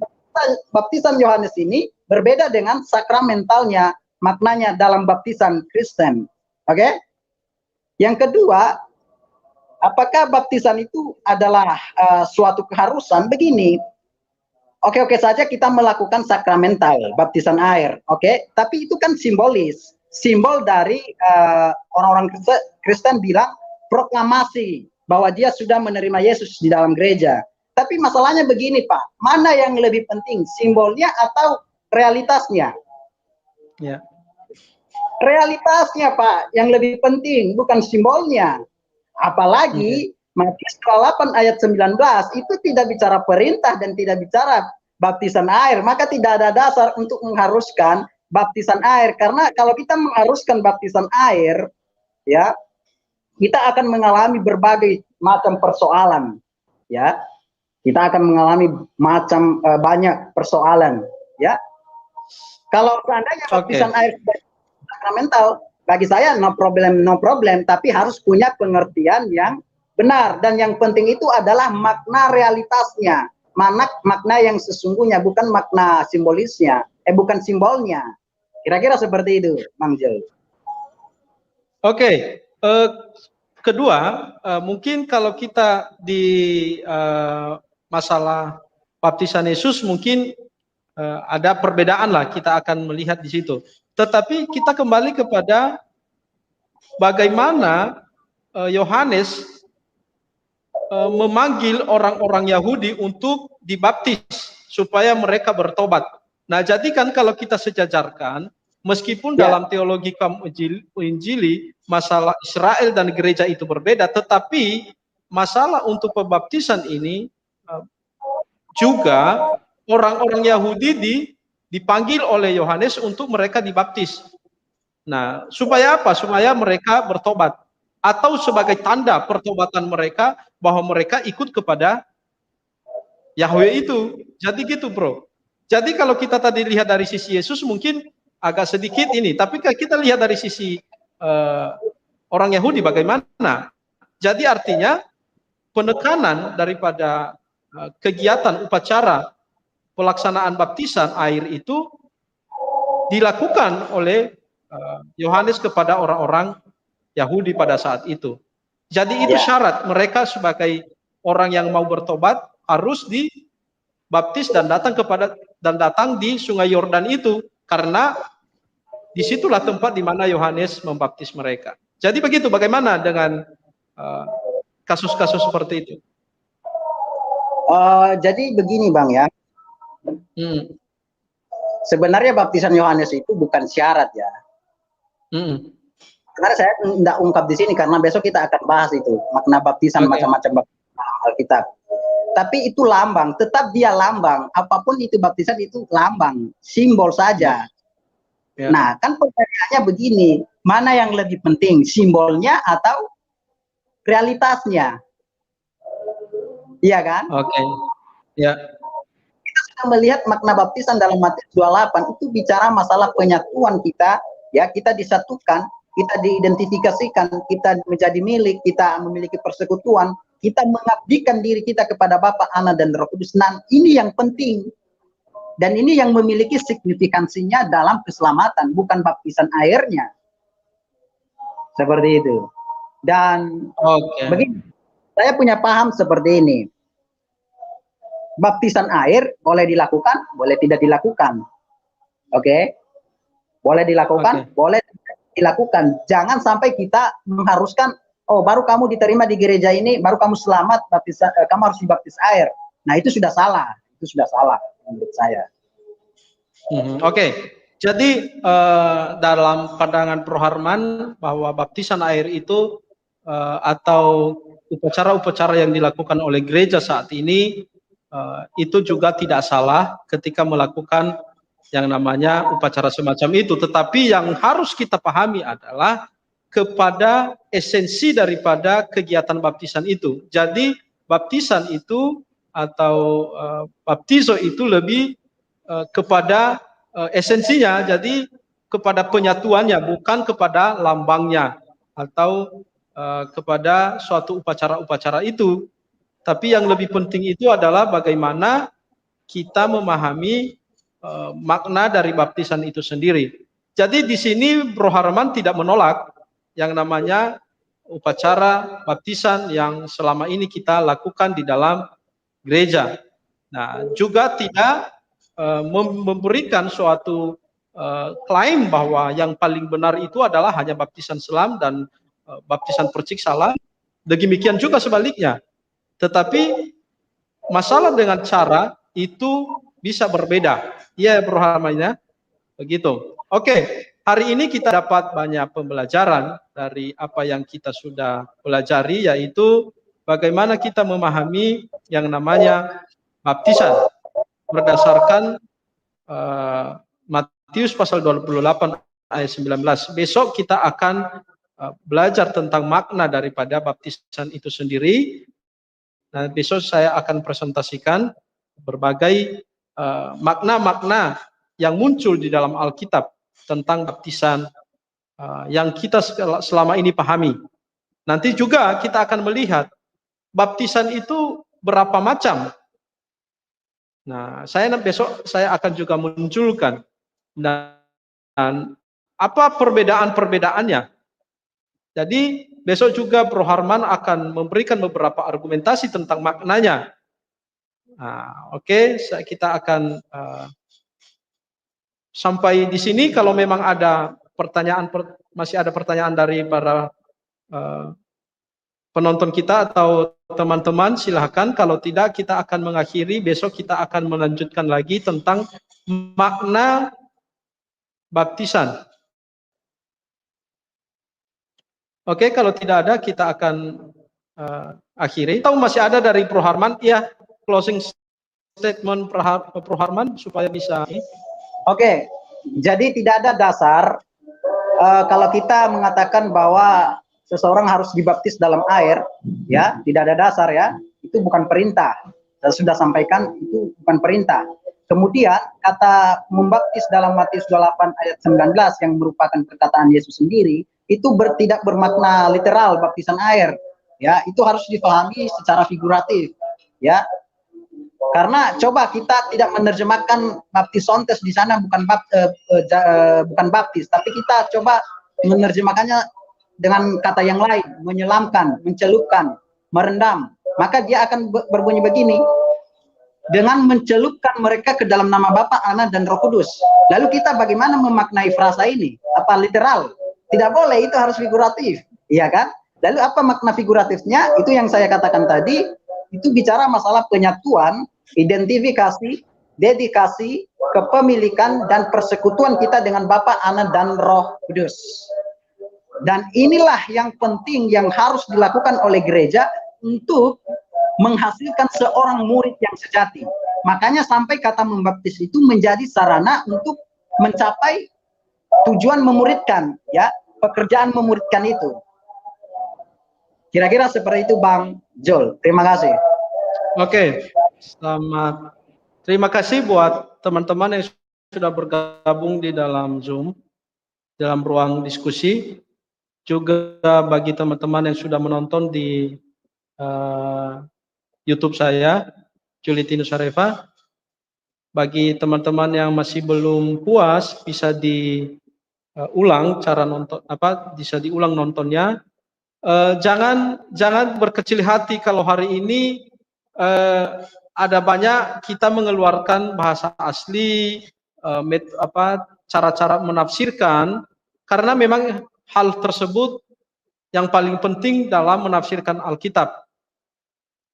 baptisan Yohanes ini berbeda dengan sakramentalnya, maknanya dalam baptisan Kristen. Oke? Yang kedua, apakah baptisan itu adalah suatu keharusan? Begini, oke saja kita melakukan sakramental, baptisan air, oke? Tapi itu kan simbolis, simbol dari orang-orang Kristen bilang proklamasi bahwa dia sudah menerima Yesus di dalam gereja. Tapi masalahnya begini, Pak, mana yang lebih penting, simbolnya atau realitasnya? Ya. Realitasnya, Pak, yang lebih penting, bukan simbolnya. Apalagi Matius 8 ayat 19 itu tidak bicara perintah dan tidak bicara baptisan air, maka tidak ada dasar untuk mengharuskan baptisan air. Karena kalau kita mengharuskan baptisan air, ya, kita akan mengalami berbagai macam persoalan, ya. Kita akan mengalami macam banyak persoalan, ya. Kalau seandainya baptisan air sakramental, bagi saya no problem, tapi harus punya pengertian yang benar, dan yang penting itu adalah makna realitasnya, makna yang sesungguhnya, bukan makna simbolisnya, bukan simbolnya. Kira-kira seperti itu, Mang Jel. Oke, kedua, mungkin kalau kita di masalah baptisan Yesus mungkin ada perbedaan lah, kita akan melihat di situ. Tetapi kita kembali kepada bagaimana Yohanes memanggil orang-orang Yahudi untuk dibaptis supaya mereka bertobat. Nah, jadi kan kalau kita sejajarkan, meskipun dalam teologi kaum Injili masalah Israel dan gereja itu berbeda, tetapi masalah untuk pembaptisan ini juga orang-orang Yahudi dipanggil oleh Yohanes untuk mereka dibaptis. Nah, supaya apa? Supaya mereka bertobat, atau sebagai tanda pertobatan mereka bahwa mereka ikut kepada Yahweh itu. Jadi gitu, Bro. Jadi kalau kita tadi lihat dari sisi Yesus mungkin agak sedikit ini, tapi kita lihat dari sisi orang Yahudi bagaimana? Jadi artinya penekanan daripada kegiatan upacara pelaksanaan baptisan air itu dilakukan oleh Yohanes kepada orang-orang Yahudi pada saat itu. Jadi itu syarat mereka sebagai orang yang mau bertobat harus dibaptis dan datang di Sungai Yordan itu, karena disitulah tempat di mana Yohanes membaptis mereka. Jadi begitu, bagaimana dengan kasus-kasus seperti itu? Jadi begini, Bang ya. Sebenarnya baptisan Yohanes itu bukan syarat ya. Karena saya tidak ungkap di sini karena besok kita akan bahas itu makna baptisan, macam-macam Alkitab. Tapi itu lambang, tetap dia lambang. Apapun itu baptisan itu lambang, simbol saja. Nah, kan pertanyaannya begini, mana yang lebih penting, simbolnya atau realitasnya? Iya kan? Oke. Ya. Kita sudah melihat makna baptisan dalam Matius 28 itu bicara masalah penyatuan kita, ya, kita disatukan, kita diidentifikasikan, kita menjadi milik, kita memiliki persekutuan, kita mengabdikan diri kita kepada Bapa, Anak, dan Roh Kudus. Nah, ini yang penting. Dan ini yang memiliki signifikansinya dalam keselamatan, bukan baptisan airnya. Seperti itu. Dan begini, saya punya paham seperti ini. Baptisan air boleh dilakukan, boleh tidak dilakukan. Oke? Boleh dilakukan, boleh tidak dilakukan. Jangan sampai kita mengharuskan, oh baru kamu diterima di gereja ini, baru kamu selamat, kamu harus dibaptis air. Nah, itu sudah salah. Itu sudah salah menurut saya. Oke. Jadi dalam pandangan Bro Harman bahwa baptisan air itu atau upacara-upacara yang dilakukan oleh gereja saat ini itu juga tidak salah ketika melakukan yang namanya upacara semacam itu. Tetapi yang harus kita pahami adalah kepada esensi daripada kegiatan baptisan itu. Jadi baptisan itu atau baptizo itu lebih kepada esensinya, jadi kepada penyatuannya, bukan kepada lambangnya atau kepada suatu upacara-upacara itu. Tapi yang lebih penting itu adalah bagaimana kita memahami makna dari baptisan itu sendiri. Jadi di sini Bro Harman tidak menolak yang namanya upacara baptisan yang selama ini kita lakukan di dalam gereja. Nah, juga tidak memberikan suatu klaim bahwa yang paling benar itu adalah hanya baptisan selam dan baptisan percik salam. Demikian juga sebaliknya. Tetapi masalah dengan cara itu bisa berbeda. Iya, Bro Harman, ya. Begitu. Oke, hari ini kita dapat banyak pembelajaran dari apa yang kita sudah pelajari, yaitu bagaimana kita memahami yang namanya baptisan berdasarkan Matius pasal 28 ayat 19. Besok kita akan belajar tentang makna daripada baptisan itu sendiri. Nah, besok saya akan presentasikan berbagai makna-makna yang muncul di dalam Alkitab tentang baptisan yang kita selama ini pahami. Nanti juga kita akan melihat baptisan itu berapa macam. Nah, besok saya akan juga munculkan dan apa perbedaan-perbedaannya. Jadi besok juga Bro Harman akan memberikan beberapa argumentasi tentang maknanya. Nah, oke, kita akan sampai di sini. Kalau memang ada pertanyaan, masih ada pertanyaan dari para penonton kita atau teman-teman, silahkan. Kalau tidak, kita akan mengakhiri. Besok kita akan melanjutkan lagi tentang makna baptisan. Oke, kalau tidak ada, kita akan akhiri. Tahu masih ada dari Bro Harman? Iya, closing statement Bro Harman supaya bisa. Oke, jadi tidak ada dasar kalau kita mengatakan bahwa seseorang harus dibaptis dalam air, ya, tidak ada dasar, ya. Itu bukan perintah. Saya sudah sampaikan itu bukan perintah. Kemudian kata membaptis dalam Matius 28 ayat 19 yang merupakan perkataan Yesus sendiri, itu tidak bermakna literal baptisan air, ya. Itu harus dipahami secara figuratif, ya. Karena coba kita tidak menerjemahkan baptisontes di sana bukan baptis, tapi kita coba menerjemahkannya dengan kata yang lain, menyelamkan, mencelupkan, merendam. Maka dia akan berbunyi begini, dengan mencelupkan mereka ke dalam nama Bapa, Anak, dan Roh Kudus. Lalu kita bagaimana memaknai frasa ini? Apa literal? Tidak boleh, itu harus figuratif, iya kan? Lalu apa makna figuratifnya? Itu yang saya katakan tadi, itu bicara masalah penyatuan, identifikasi, dedikasi, kepemilikan, dan persekutuan kita dengan Bapa, Anak, dan Roh Kudus. Dan inilah yang penting yang harus dilakukan oleh gereja untuk menghasilkan seorang murid yang sejati. Makanya sampai kata membaptis itu menjadi sarana untuk mencapai tujuan memuridkan, ya. pekerjaan memuridkan itu. Kira-kira seperti itu Bang Jol. Terima kasih. Oke, selamat. Terima kasih buat teman-teman yang sudah bergabung di dalam Zoom, dalam ruang diskusi. Juga bagi teman-teman yang sudah menonton di YouTube saya, Julitinus Areva. Bagi teman-teman yang masih belum puas, bisa diulang cara nonton, bisa diulang nontonnya. Jangan berkecil hati kalau hari ini ada banyak kita mengeluarkan bahasa asli, cara-cara menafsirkan, karena memang hal tersebut yang paling penting dalam menafsirkan Alkitab.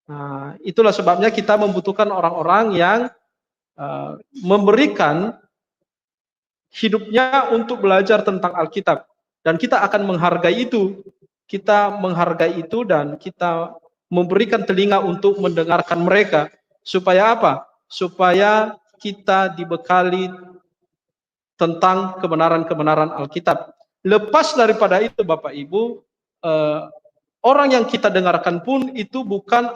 Nah, itulah sebabnya kita membutuhkan orang-orang yang memberikan hidupnya untuk belajar tentang Alkitab, dan kita akan menghargai itu. Kita menghargai itu dan kita memberikan telinga untuk mendengarkan mereka. Supaya apa? Supaya kita dibekali tentang kebenaran-kebenaran Alkitab. Lepas daripada itu Bapak Ibu, orang yang kita dengarkan pun itu bukan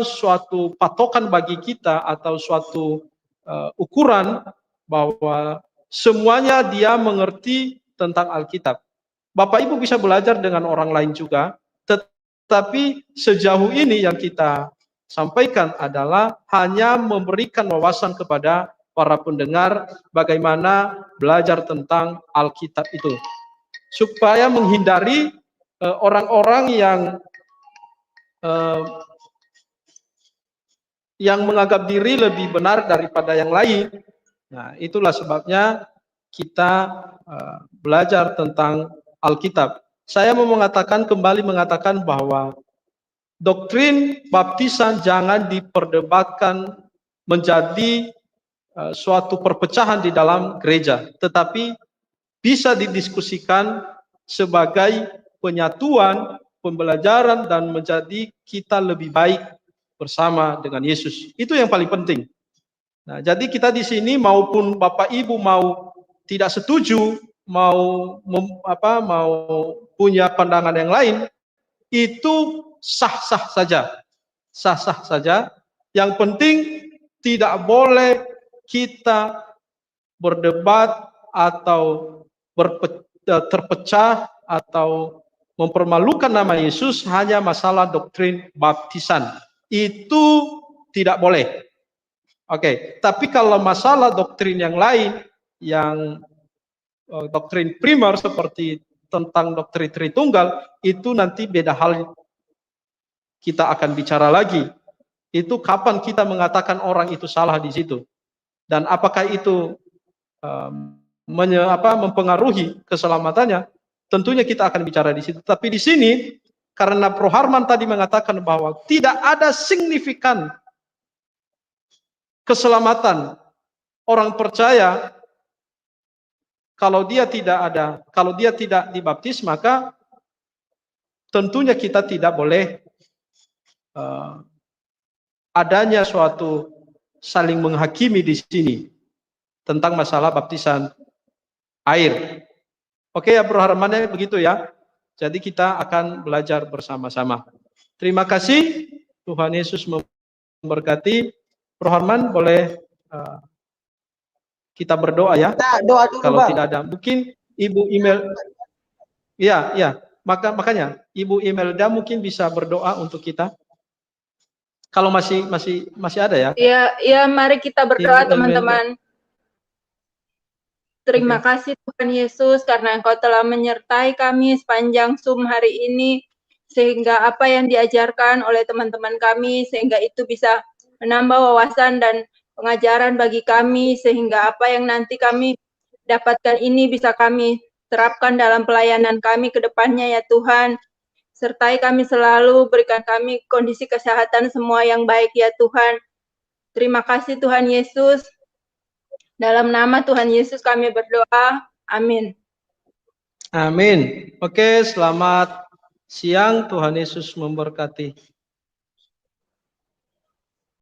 suatu patokan bagi kita atau suatu ukuran bahwa semuanya dia mengerti tentang Alkitab. Bapak Ibu bisa belajar dengan orang lain juga, tetapi sejauh ini yang kita sampaikan adalah hanya memberikan wawasan kepada para pendengar bagaimana belajar tentang Alkitab itu, supaya menghindari orang-orang yang menganggap diri lebih benar daripada yang lain. Nah, itulah sebabnya kita belajar tentang Alkitab. Saya mau kembali mengatakan bahwa doktrin baptisan jangan diperdebatkan menjadi suatu perpecahan di dalam gereja, tetapi bisa didiskusikan sebagai penyatuan, pembelajaran, dan menjadi kita lebih baik bersama dengan Yesus. Itu yang paling penting. Nah, jadi kita di sini maupun Bapak Ibu mau tidak setuju, mau punya pandangan yang lain, itu sah-sah saja. Sah-sah saja. Yang penting tidak boleh kita berdebat atau terpecah atau mempermalukan nama Yesus hanya masalah doktrin baptisan. Itu tidak boleh. Oke, tapi kalau masalah doktrin yang lain, yang doktrin primer seperti tentang doktrin Tritunggal, itu nanti beda hal, kita akan bicara lagi. Itu kapan kita mengatakan orang itu salah di situ, dan apakah itu mempengaruhi keselamatannya, tentunya kita akan bicara di situ. Tapi di sini, karena Bro Harman tadi mengatakan bahwa tidak ada signifikan keselamatan orang percaya kalau dia tidak dibaptis, maka tentunya kita tidak boleh adanya suatu saling menghakimi di sini tentang masalah baptisan air. Oke ya Bro Harman, begitu ya. Jadi kita akan belajar bersama-sama. Terima kasih. Tuhan Yesus memberkati. Bro Harman, boleh kita berdoa ya. Kita doa dulu, kalau Bang. Tidak ada, mungkin Ibu email. Ya. Makanya Ibu Imelda mungkin bisa berdoa untuk kita. Kalau masih ada ya. Ya, mari kita berdoa teman-teman. Terima kasih Tuhan Yesus karena Engkau telah menyertai kami sepanjang Zoom hari ini, sehingga apa yang diajarkan oleh teman-teman kami, sehingga itu bisa menambah wawasan dan pengajaran bagi kami, sehingga apa yang nanti kami dapatkan ini bisa kami terapkan dalam pelayanan kami ke depannya ya Tuhan. Sertai kami selalu, berikan kami kondisi kesehatan semua yang baik ya Tuhan. Terima kasih Tuhan Yesus. Dalam nama Tuhan Yesus kami berdoa. Amin. Amin. Oke, selamat siang. Tuhan Yesus memberkati.